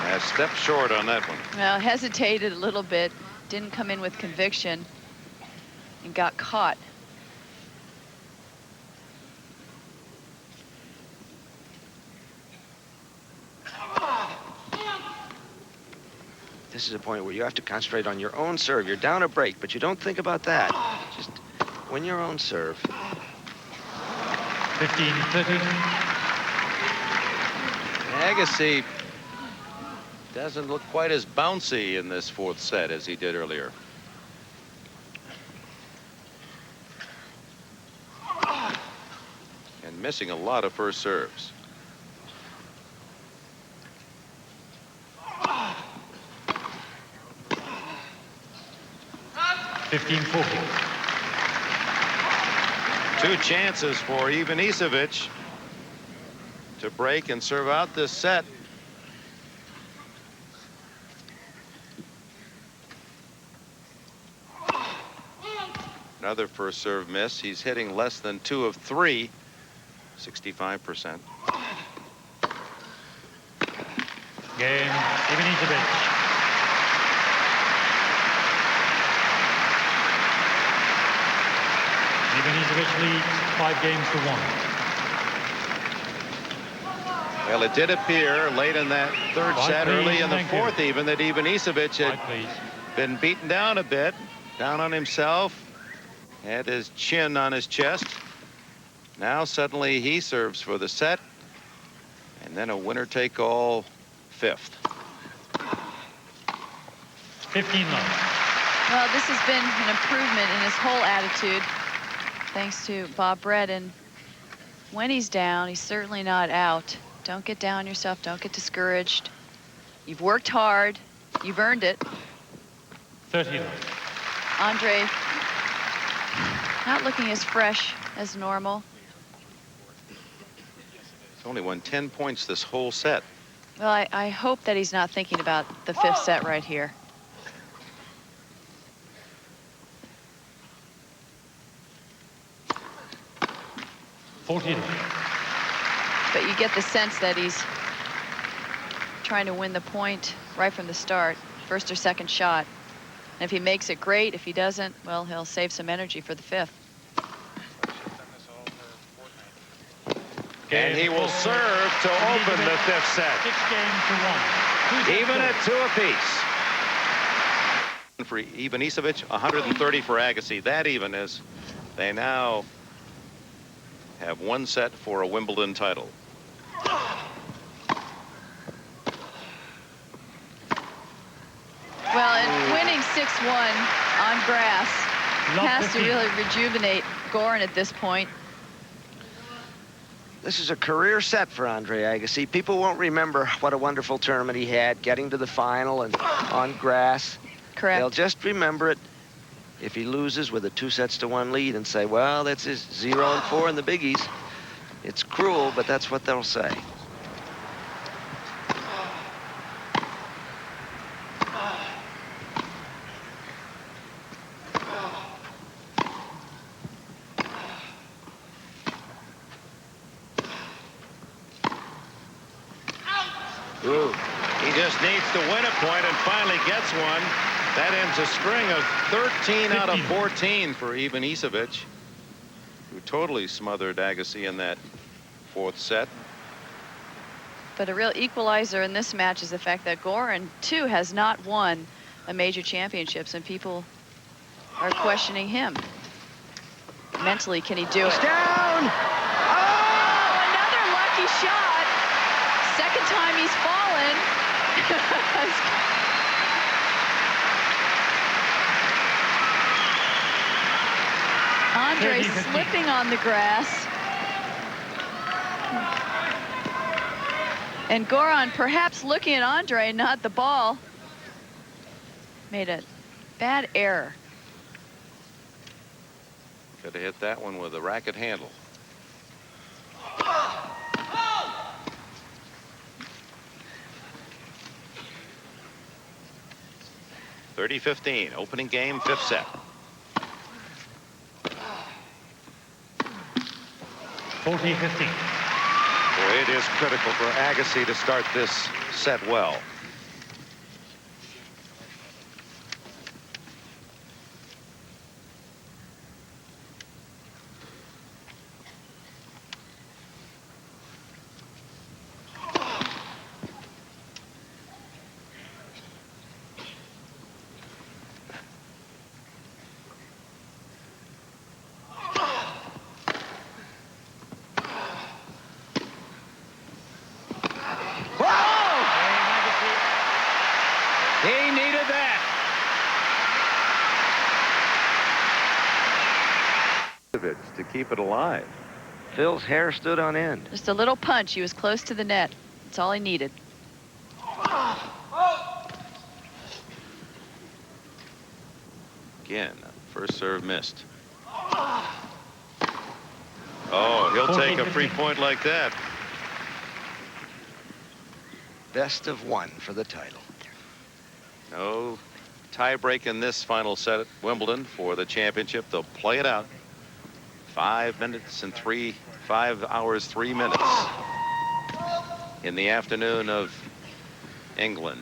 A step short on that one. Well, hesitated a little bit, didn't come in with conviction, and got caught. This is a point where you have to concentrate on your own serve. You're down a break, but you don't think about that. Just win your own serve. 15-13. Agassi doesn't look quite as bouncy in this fourth set as he did earlier. And missing a lot of first serves. Two chances for Ivanisevic to break and serve out this set. Another first serve miss. He's hitting less than 2 of 3, 65%. Game, Ivanisevic. Ivanisevic leads 5-1. Well, it did appear late in that third set, early in the Thank fourth you. even, that Ivanisevic had been beaten down a bit, down on himself, had his chin on his chest. Now suddenly he serves for the set, and then a winner-take-all fifth. 15 love. Well, this has been an improvement in his whole attitude, thanks to Bob Brett. And when he's down, he's certainly not out. Don't get down on yourself. Don't get discouraged. You've worked hard. You've earned it. 30 love. Andre not looking as fresh as normal. He's only won 10 points this whole set. Well, I hope that he's not thinking about the fifth set right here. But you get the sense that he's trying to win the point right from the start, first or second shot. And if he makes it, great. If he doesn't, well, he'll save some energy for the fifth. And he will serve to open the fifth set. 6-1. Even at 2 apiece. For Ivanisevic, 130 for Agassi. That even is, they now have 1 set for a Wimbledon title. Well, and winning 6-1 on grass has to really rejuvenate Goran at this point. This is a career set for Andre Agassi. People won't remember what a wonderful tournament he had, getting to the final and on grass. Correct. They'll just remember it if he loses with a 2-1 lead and say, well, that's his 0-4 in the biggies. It's cruel, but that's what they'll say. Ooh. He just needs to win a point and finally gets one. That ends a string of 13 out of 14 for Ivanisevic, who totally smothered Agassi in that fourth set. But a real equalizer in this match is the fact that Goran, too, has not won a major championships, and people are questioning him. Mentally, can he do it? He's down! Oh, another lucky shot. Second time he's fallen. Andre slipping on the grass. And Goran perhaps looking at Andre and not the ball. Made a bad error. Could have hit that one with a racket handle. (30-15) opening game, fifth set. 40-15. Boy, it is critical for Agassi to start this set well. Ivanisevic to keep it alive. Phil's hair stood on end. Just a little punch. He was close to the net. That's all he needed. Again, first serve missed. Oh, he'll take a free point like that. Best of one for the title. No tie break in this final set at Wimbledon for the championship. They'll play it out. 5 hours, 3 minutes in the afternoon of England.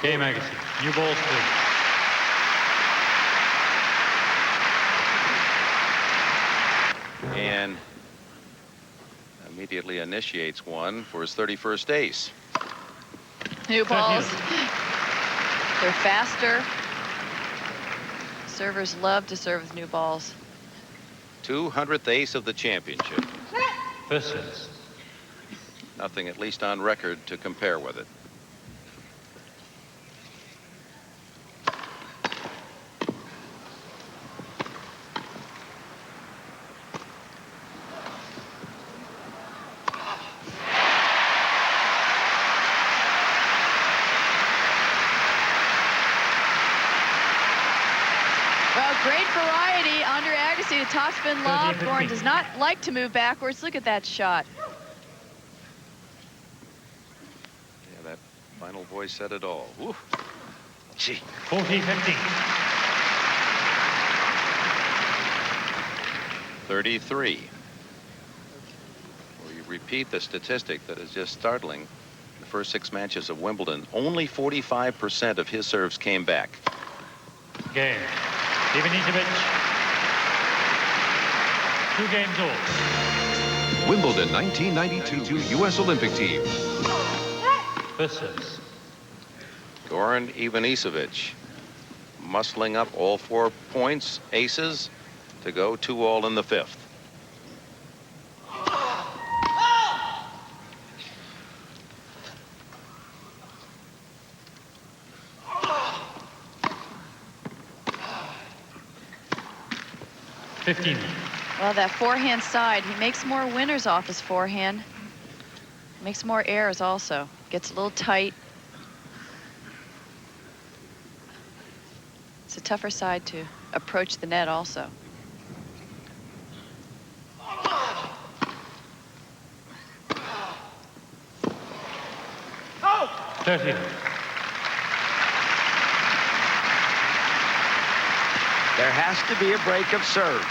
Game, Agassi. New balls, please. And immediately initiates one for his 31st ace. New balls. They're faster. Servers love to serve with new balls. 200th ace of the championship. First service. Nothing, at least on record, to compare with it. Great variety. Andre Agassi, the topspin lob. Goran does not like to move backwards. Look at that shot. Yeah, that final voice said it all. Woo. Gee. 40-15. 33. We repeat the statistic that is just startling. In the first 6 matches of Wimbledon, only 45% of his serves came back. Game. Ivanisevic. 2 games all. Wimbledon 1992 U.S. Olympic team. First service. Goran Ivanisevic muscling up all 4 points, aces, to go 2-all in the 5th. Well, that forehand side, he makes more winners off his forehand. Makes more errors also. Gets a little tight. It's a tougher side to approach the net also. There has to be a break of serve.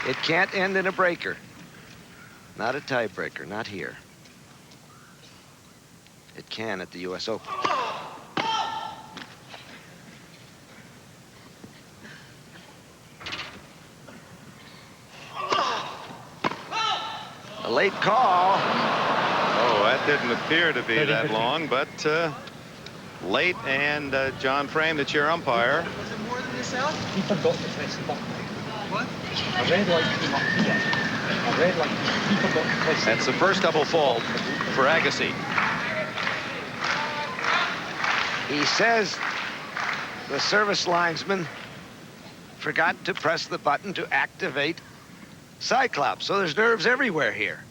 It can't end in a breaker. Not a tiebreaker, not here. It can at the U.S. Open. A late call. Oh, that didn't appear to be that long, but late, and John Frame, the chair umpire. Was it more than this out? He forgot to press the button. What? A red light came up here. A red light. He forgot to press That's the first double fault for Agassi. He says the service linesman forgot to press the button to activate Cyclops. So there's nerves everywhere here.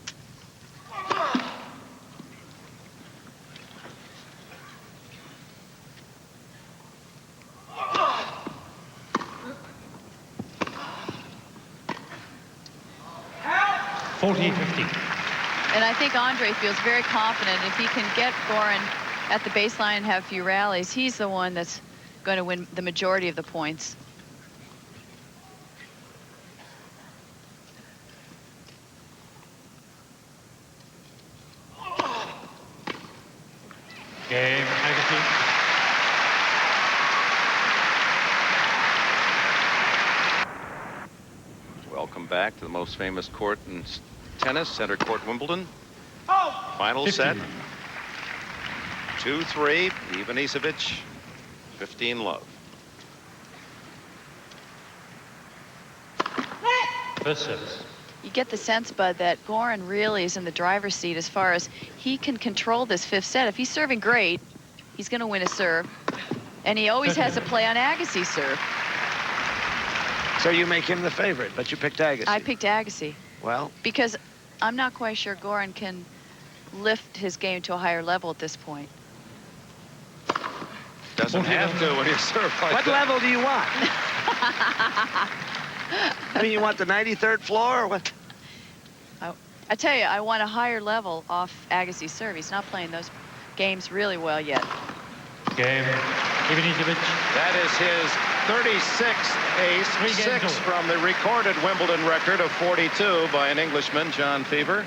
And I think Andre feels very confident if he can get Goran at the baseline and have a few rallies, he's the one that's going to win the majority of the points. Game, Agassi. Welcome back to the most famous court in tennis, Center Court, Wimbledon. Final 15. set. 2-3, Ivanisevic, 15 love. First service. You get the sense, Bud, that Goran really is in the driver's seat as far as he can control this 5th set. If he's serving great, he's going to win a serve. And he always has a play on Agassi's serve. So you make him the favorite, but you picked Agassi. I picked Agassi. Well, because I'm not quite sure Goran can lift his game to a higher level at this point. Doesn't have to when you serve like what that. level do you want? I mean, you want the 93rd floor or what? I tell you, I want a higher level off Agassi's serve. He's not playing those games really well yet. Game. Ivanisevic. That is his 36th ace, 6 from the recorded Wimbledon record of 42 by an Englishman, John Fever.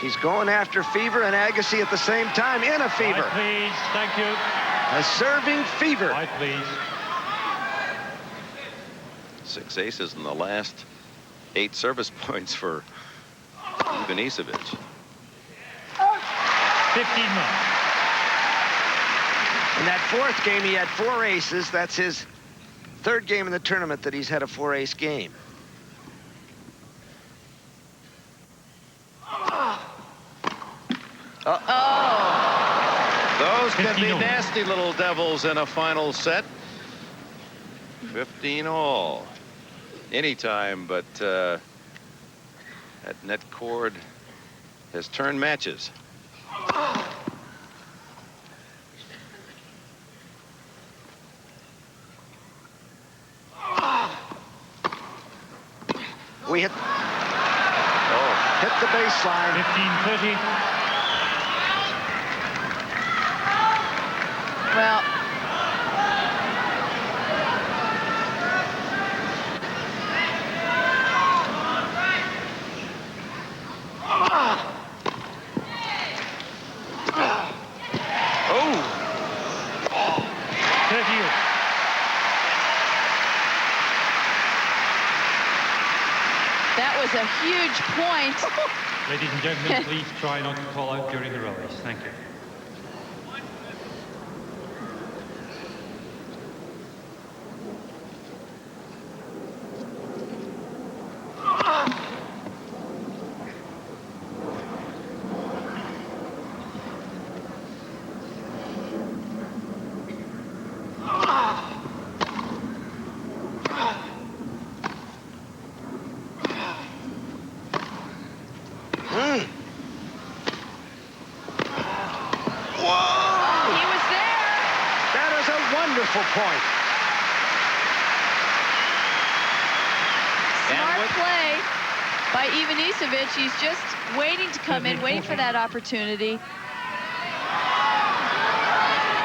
He's going after Fever and Agassi at the same time in a fever. Right, please. Thank you. A serving fever. Right, please. 6 aces in the last 8 service points for Ivanisevic. 15-1. In that 4th game, he had 4 aces. That's his 3rd game in the tournament that he's had a 4-ace game. Those can be 15-all. nasty little devils in a final set. 15 all. Anytime, but that net cord has turned matches. We hit the baseline. 15-30. Well, that was a huge point. Ladies and gentlemen, please try not to call out during the rallies. Thank you. Point. Smart play by Ivanisevic. He's just waiting to come in, waiting for that opportunity.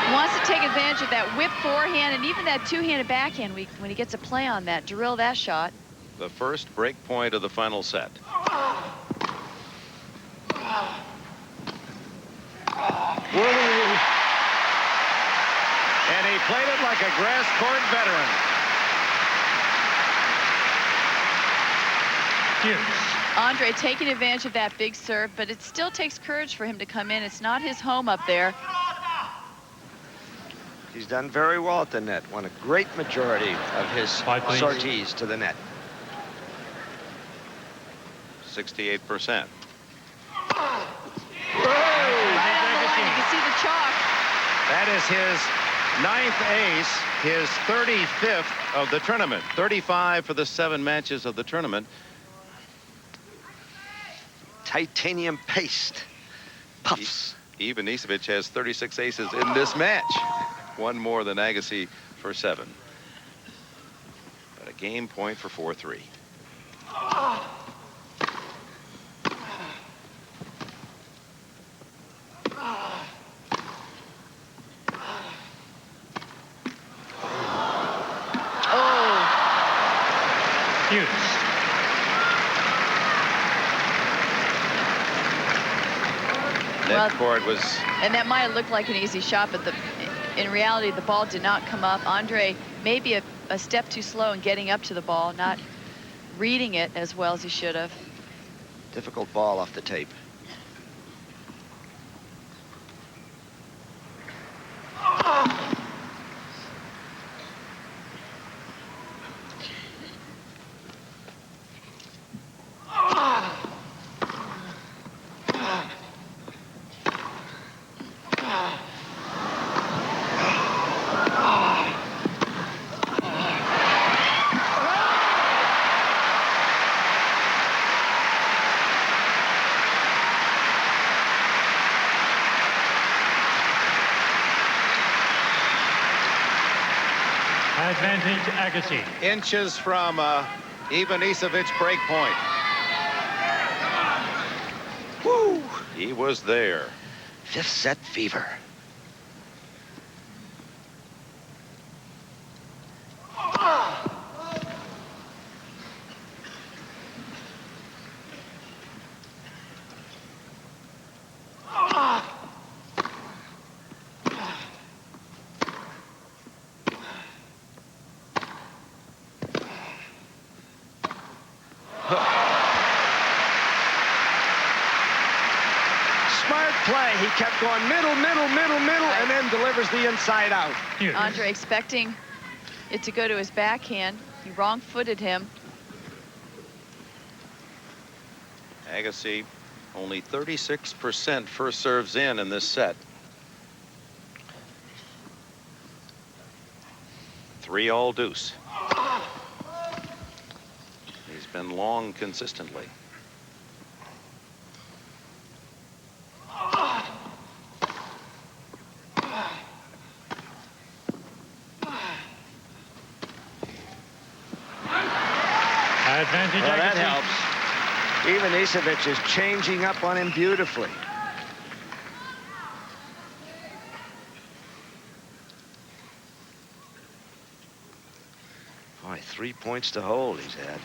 He wants to take advantage of that whip forehand and even that two-handed backhand when he gets a play on that, drill that shot. The first break point of the final set. And he played it like a grass court veteran. Andre taking advantage of that big serve, but it still takes courage for him to come in. It's not his home up there. He's done very well at the net. Won a great majority of his sorties to the net. 68%. Right on the line. You can see the chalk. That is his 9th ace, his 35th of the tournament. 35 for the 7 matches of the tournament. Titanium paste. Puffs. Ivanisevic has 36 aces in this match. 1 more than Agassi for 7. But a game point for 4-3. That cord was... And that might have looked like an easy shot, but in reality, the ball did not come up. Andre may be a step too slow in getting up to the ball, not reading it as well as he should have. Difficult ball off the tape. Advantage Agassi. Inches from Ivanisevic break point. Woo! He was there. Fifth set fever. Smart play. He kept going middle, middle, middle, middle, and then delivers the inside out. Andre expecting it to go to his backhand. He wrong-footed him. Agassi only 36% first serves in this set. 3-all deuce. He's been long consistently. Advantage Well, that Agassi. helps. Ivanisevic is changing up on him beautifully. Boy, 3 points to hold he's had.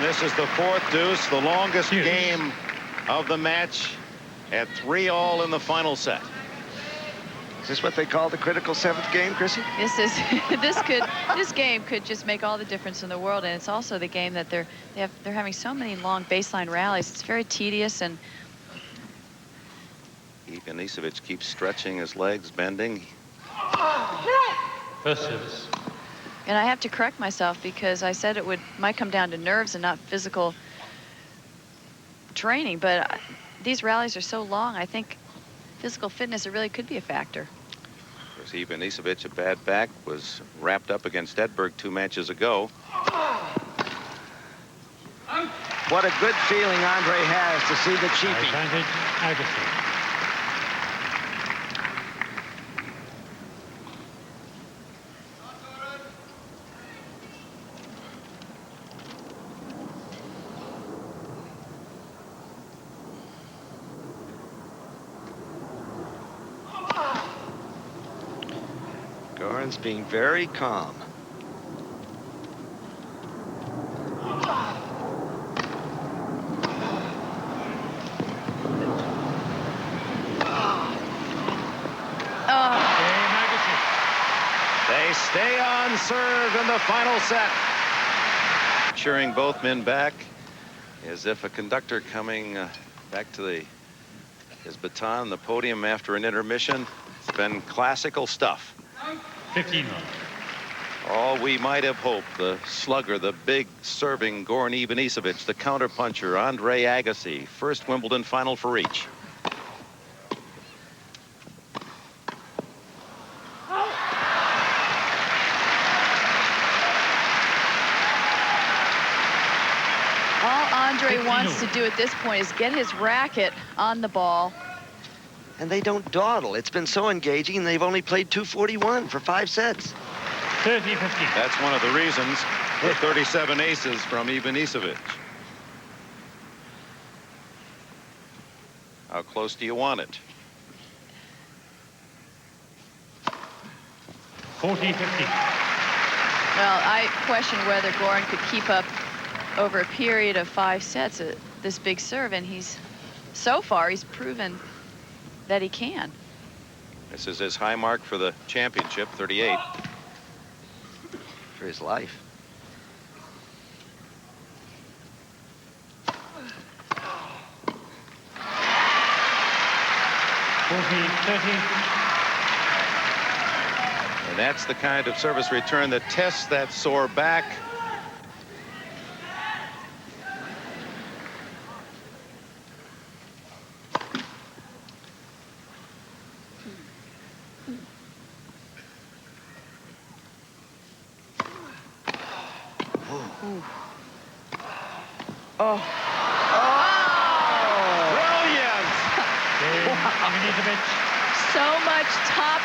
This is the fourth deuce, the longest game of the match at 3-all in the final set. Is this what they call the critical seventh game, Chrissy? This game could just make all the difference in the world, and it's also the game that they're having so many long baseline rallies. It's very tedious, and Ivanisevic keeps stretching his legs, bending. First service. And I have to correct myself because I said it might come down to nerves and not physical training, but these rallies are so long, I think physical fitness, it really could be a factor. Of course, Ivanisevic, a bad back, was wrapped up against Edberg 2 matches ago. What a good feeling Andre has to see the cheapie. Advantage Agassi. Goran's being very calm. They stay on serve in the final set. Cheering both men back as if a conductor coming back to his baton, the podium after an intermission. It's been classical stuff. 15-1. All we might have hoped, the slugger, the big serving Goran Ivanisevic, the counterpuncher Andre Agassi, first Wimbledon final for each. All Andre wants to do at this point is get his racket on the ball. And they don't dawdle. It's been so engaging, and they've only played 241 for 5 sets. 30-15. That's one of the reasons for 37 aces from Ivanisevic. How close do you want it? 40-15. Well, I question whether Goran could keep up over a period of 5 sets at this big serve, and so far he's proven that he can. This is his high mark for the championship, 38. For his life. And that's the kind of service return that tests that sore back. Oh. Brilliant! Ivanisevic. So much top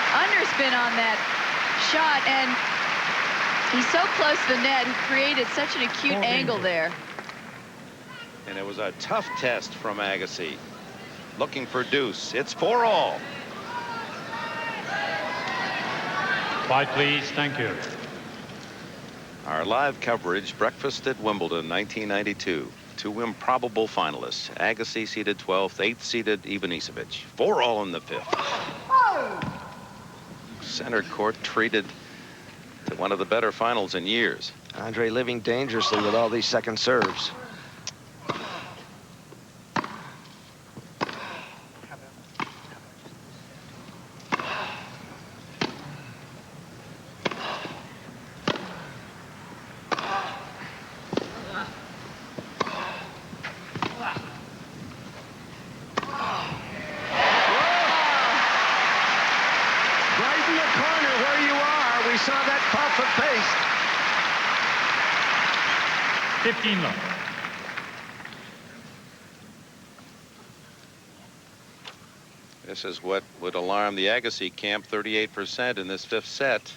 underspin on that shot, and he's so close to the net. He created such an acute angle there. And it was a tough test from Agassi. Looking for deuce. It's 4-all. Quiet, please. Thank you. Our live coverage, breakfast at Wimbledon 1992. Two improbable finalists. Agassi seeded 12th, 8th seeded Ivanisevic. 4-all in the 5th. Center court treated to one of the better finals in years. Andre living dangerously with all these second serves. Saw that puff of pace. 15 love. This is what would alarm the Agassi camp. 38% in this 5th set.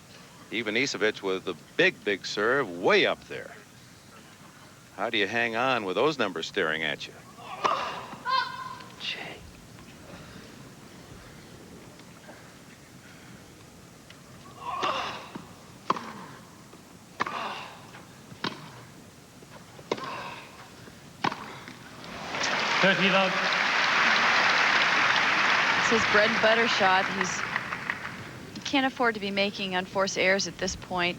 Ivanisevic with the big serve way up there. How do you hang on with those numbers staring at you? Gee. Love. It's his bread and butter shot. He can't afford to be making unforced errors at this point.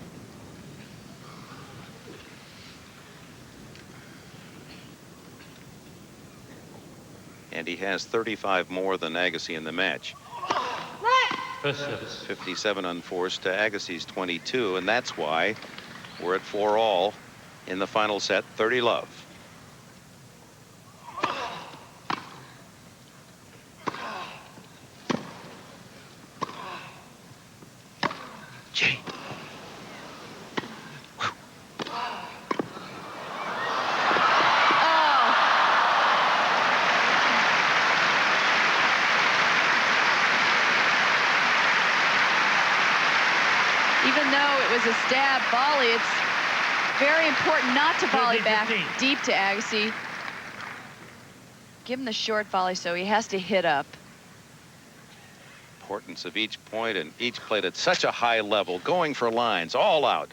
And he has 35 more than Agassi in the match. First service. 57 unforced to Agassi's 22, and that's why we're at 4-all in the final set. 30 love. Gee. Even though it was a stab volley, it's very important not to volley back deep to Agassi. Give him the short volley, so he has to hit up. Importance of each point, and each played at such a high level, going for lines, all out.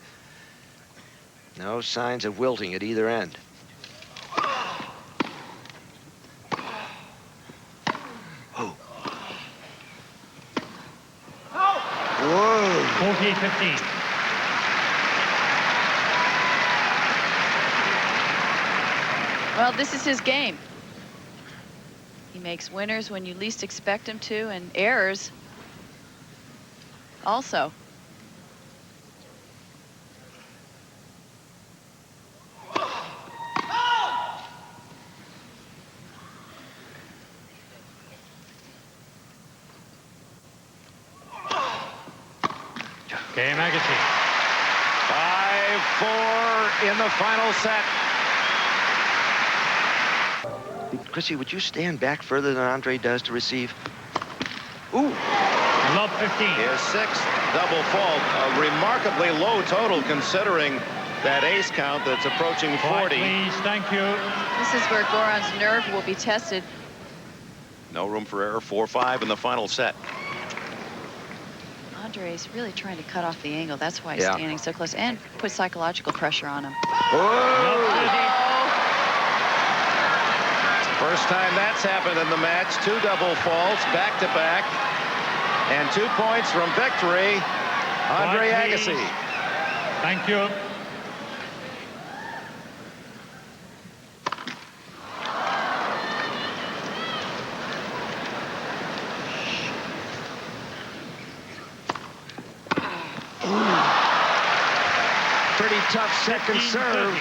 No signs of wilting at either end. Oh. Whoa. 14-15. Well, this is his game. He makes winners when you least expect him to, and errors also. Game Agassi. 5-4 in the final set. Chrissy, would you stand back further than Andre does to receive? Ooh. Love 15. His 6th double fault. A remarkably low total considering that ace count that's approaching 40. Please, thank you. This is where Goran's nerve will be tested. No room for error. 4-5 in the final set. Andre is really trying to cut off the angle. That's why he's Yeah. standing so close and put psychological pressure on him. First time that's happened in the match. 2 double faults back to back. And 2 points from victory. Andre Agassi. Thank you. Pretty tough second serve.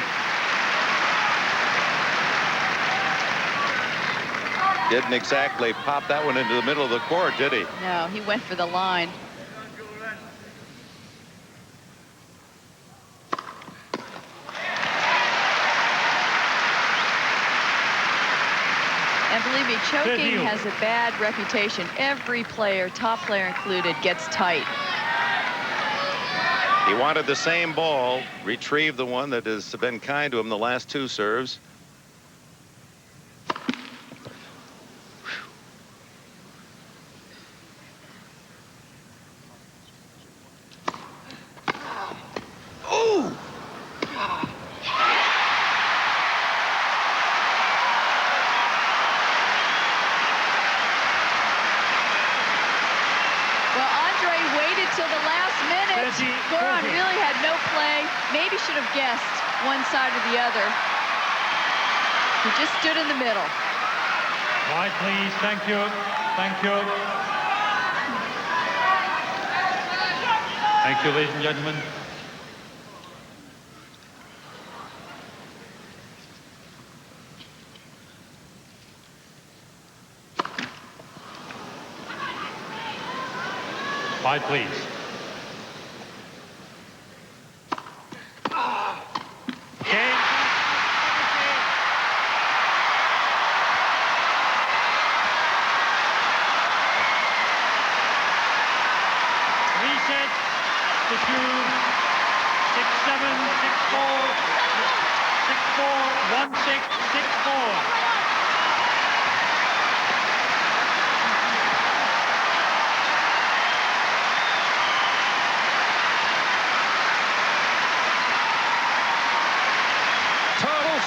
Didn't exactly pop that one into the middle of the court, did he? No, he went for the line. And believe me, choking has a bad reputation. Every player, top player included, gets tight. He wanted the same ball, retrieved the one that has been kind to him the last 2 serves. Goran really had no play. Maybe should have guessed one side or the other. He just stood in the middle. Right, please. Thank you. Thank you. Thank you, ladies and gentlemen. Right, please.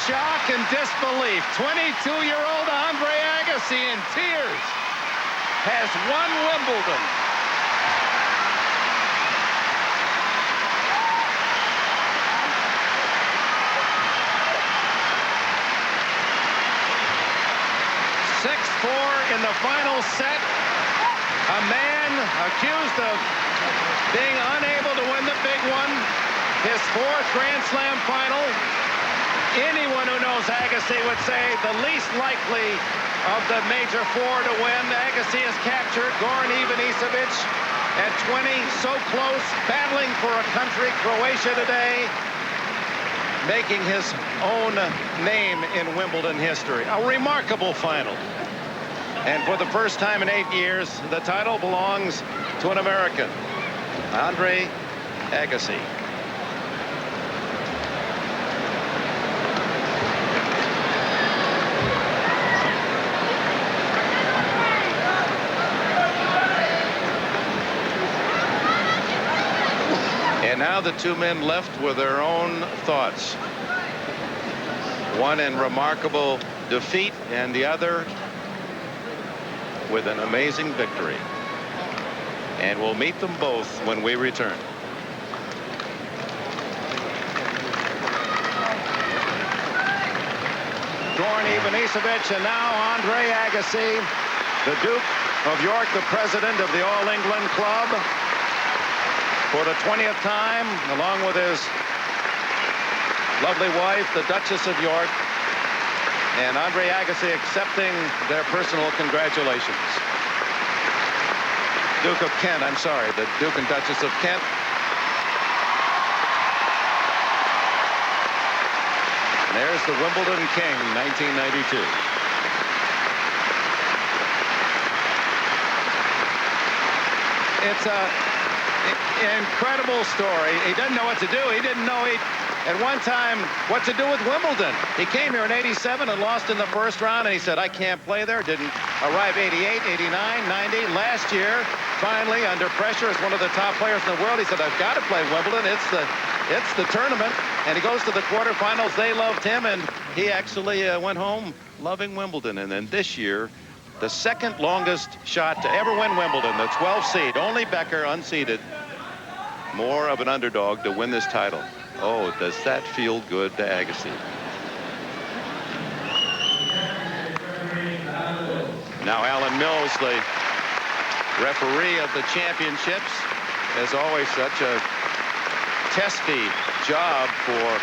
Shock and disbelief. 22-year-old Andre Agassi in tears has won Wimbledon. In the final set, a man accused of being unable to win the big one, his 4th Grand Slam final. Anyone who knows Agassi would say the least likely of the major 4 to win. Agassi has captured Goran Ivanisevic at 20, so close, battling for a country, Croatia today, making his own name in Wimbledon history. A remarkable final. And for the first time in 8 years, the title belongs to an American, Andre Agassi. And now the 2 men left with their own thoughts. One in remarkable defeat, and the other with an amazing victory. And we'll meet them both when we return. Goran Ivanisevic and now Andre Agassi, the Duke of York, the president of the All England Club, for the 20th time, along with his lovely wife, the Duchess of York, and Andre Agassi accepting their personal congratulations. Duke of Kent, I'm sorry, the Duke and Duchess of Kent. And there's the Wimbledon King, 1992. It's an incredible story. He doesn't know what to do. He didn't know at one time what to do with Wimbledon. He came here in '87 and lost in the first round, and he said, I can't play there. Didn't arrive 88, 89, 90. Last year, finally, under pressure as one of the top players in the world, he said, I've got to play Wimbledon. It's the tournament. And he goes to the quarterfinals. They loved him, and he actually went home loving Wimbledon. And then this year, the 2nd longest shot to ever win Wimbledon, the 12th seed, only Becker, unseeded, more of an underdog to win this title. Oh, does that feel good to Agassi? Now Alan Mills, the referee of the championships, as always such a testy job for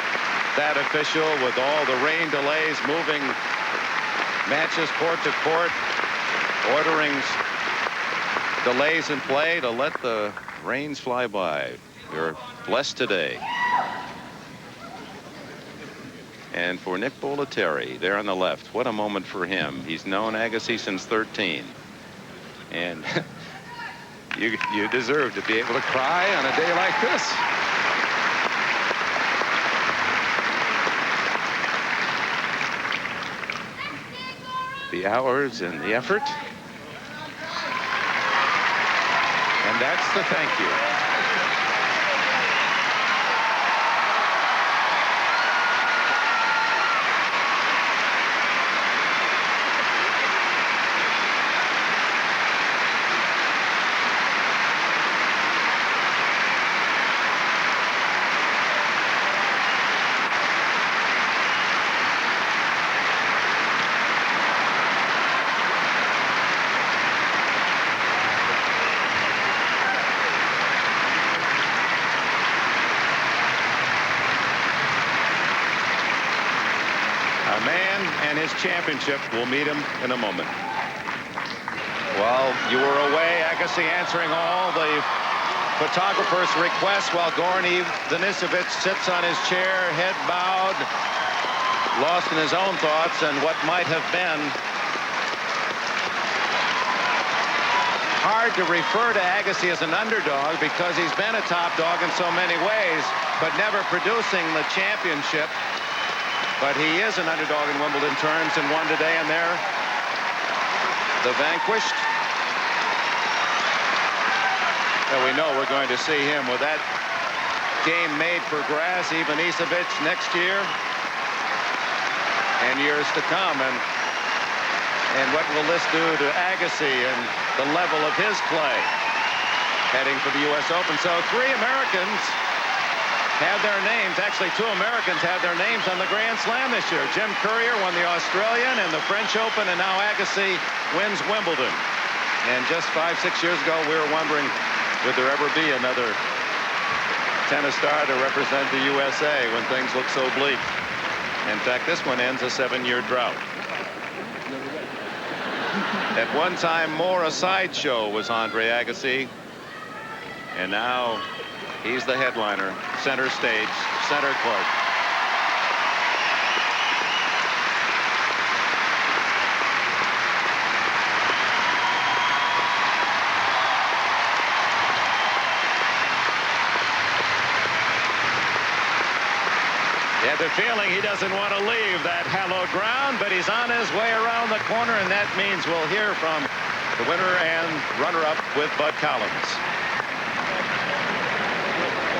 that official, with all the rain delays, moving matches court to court, ordering delays in play to let the rains fly by. You're blessed today. And for Nick Bollettieri, there on the left, what a moment for him. He's known Agassi since 13. And you deserve to be able to cry on a day like this. The hours and the effort. And that's the thank you. Championship. We'll meet him in a moment. Well, you were away, Agassi answering all the photographer's requests while Goran Ivanisevic sits on his chair, head bowed, lost in his own thoughts and what might have been. Hard to refer to Agassi as an underdog because he's been a top dog in so many ways, but never producing the championship. But he is an underdog in Wimbledon terms and won today, and they're the vanquished. And we know we're going to see him with that game made for grass, Ivanisevic next year and years to come. And what will this do to Agassi and the level of his play heading for the U.S. Open? So 3 Americans have their names, actually 2 Americans have their names on the Grand Slam this year. Jim Courier won the Australian and the French Open, and now Agassi wins Wimbledon. And just 5-6 years ago, we were wondering, would there ever be another tennis star to represent the USA when things look so bleak? In fact, this one ends a 7-year drought. At one time, more a sideshow was Andre Agassi, and now he's the headliner, center stage, center court. You have the feeling he doesn't want to leave that hallowed ground, but he's on his way around the corner, and that means we'll hear from the winner and runner-up with Bud Collins.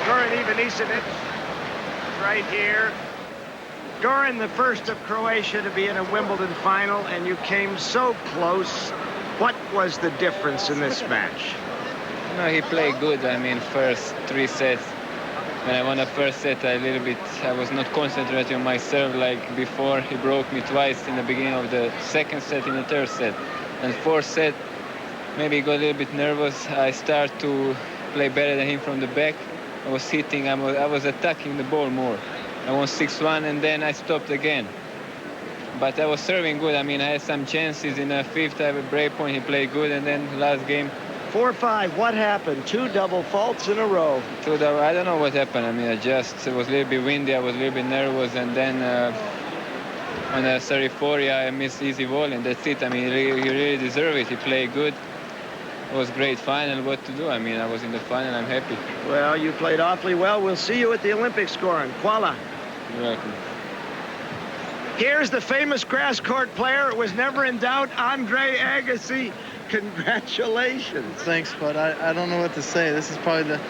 Goran Ivanisevic right here. Goran, the first of Croatia to be in a Wimbledon final, and you came so close. What was the difference in this match? No, he played good. I mean, first 3 sets. When I won the first set, I was not concentrating on my serve like before. He broke me twice in the beginning of the second set, in the third set. And fourth set, maybe he got a little bit nervous. I started to play better than him from the back. I was hitting, I was attacking the ball more. I won 6-1 and then I stopped again. But I was serving good. I mean, I had some chances in the fifth. I have a break point. He played good, and then last game. 4-5. What happened? 2 double faults in a row. I don't know what happened. I mean, it was a little bit windy. I was a little bit nervous, and then on the 34, I missed easy volley, and that's it. I mean, he really deserved it. He played good. It was great final. What to do? I mean, I was in the final. I'm happy. Well, you played awfully well. We'll see you at the Olympics, Goran. Kuala. You're welcome. Here's the famous grass court player. It was never in doubt, Andre Agassi. Congratulations. Thanks, bud. I don't know what to say. This is probably the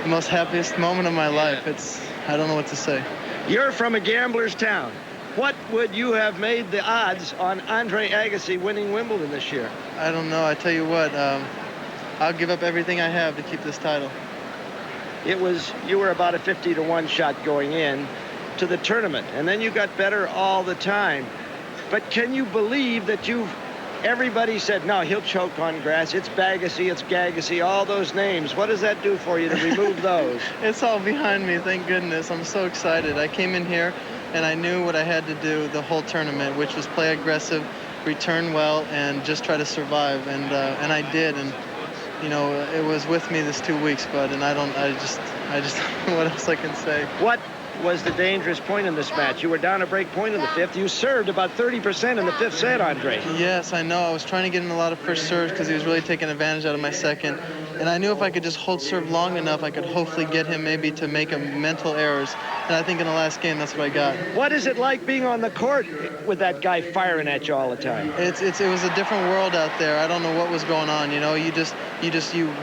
most happiest moment of my life. I don't know what to say. You're from a gambler's town. What would you have made the odds on Andre Agassi winning Wimbledon this year? I don't know. I tell you what, I'll give up everything I have to keep this title. You were about a 50-to-1 shot going in to the tournament, and then you got better all the time. But can you believe that you've Everybody said, no, he'll choke on grass. It's Agassi, it's Agassi, all those names. What does that do for you to remove those? It's all behind me, thank goodness. I'm so excited. I came in here and I knew what I had to do the whole tournament, which was play aggressive, return well, and just try to survive. And I did. And you know, it was with me this 2 weeks, bud. And I just don't know what else I can say. What was the dangerous point in this match? You were down a break point in the fifth. You served about 30% in the fifth set, Andre. Yes, I know. I was trying to get in a lot of first serves because he was really taking advantage out of my second. And I knew if I could just hold serve long enough, I could hopefully get him maybe to make a mental errors. And I think in the last game, that's what I got. What is it like being on the court with that guy firing at you all the time? It was a different world out there. I don't know what was going on. You know, you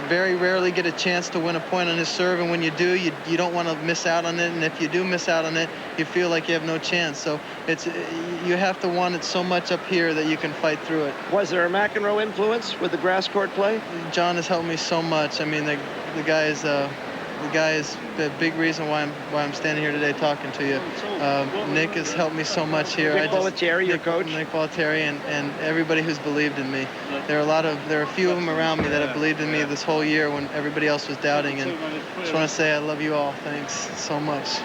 very rarely get a chance to win a point on his serve. And when you do, you don't want to miss out on it. And if you do miss out on it, you feel like you have no chance. So you have to want it so much up here that you can fight through it. Was there a McEnroe influence with the grass court play? John has helped me so much. I mean, the guy is the big reason why I'm standing here today talking to you. Nick has helped me so much here. Nick Bollettieri, your coach? Nick Bollettieri and everybody who's believed in me. There are a few of them around me that have believed in me this whole year when everybody else was doubting. And I just want to say I love you all. Thanks so much.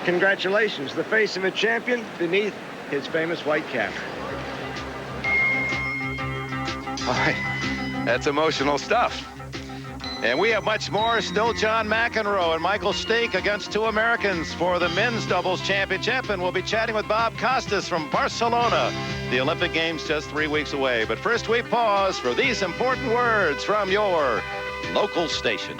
Congratulations, the face of a champion beneath his famous white cap. All right, that's emotional stuff. And we have much more. Still John McEnroe and Michael Stake against two Americans for the men's doubles championship. And we'll be chatting with Bob Costas from Barcelona. The Olympic Games just 3 weeks away. But first we pause for these important words from your local station.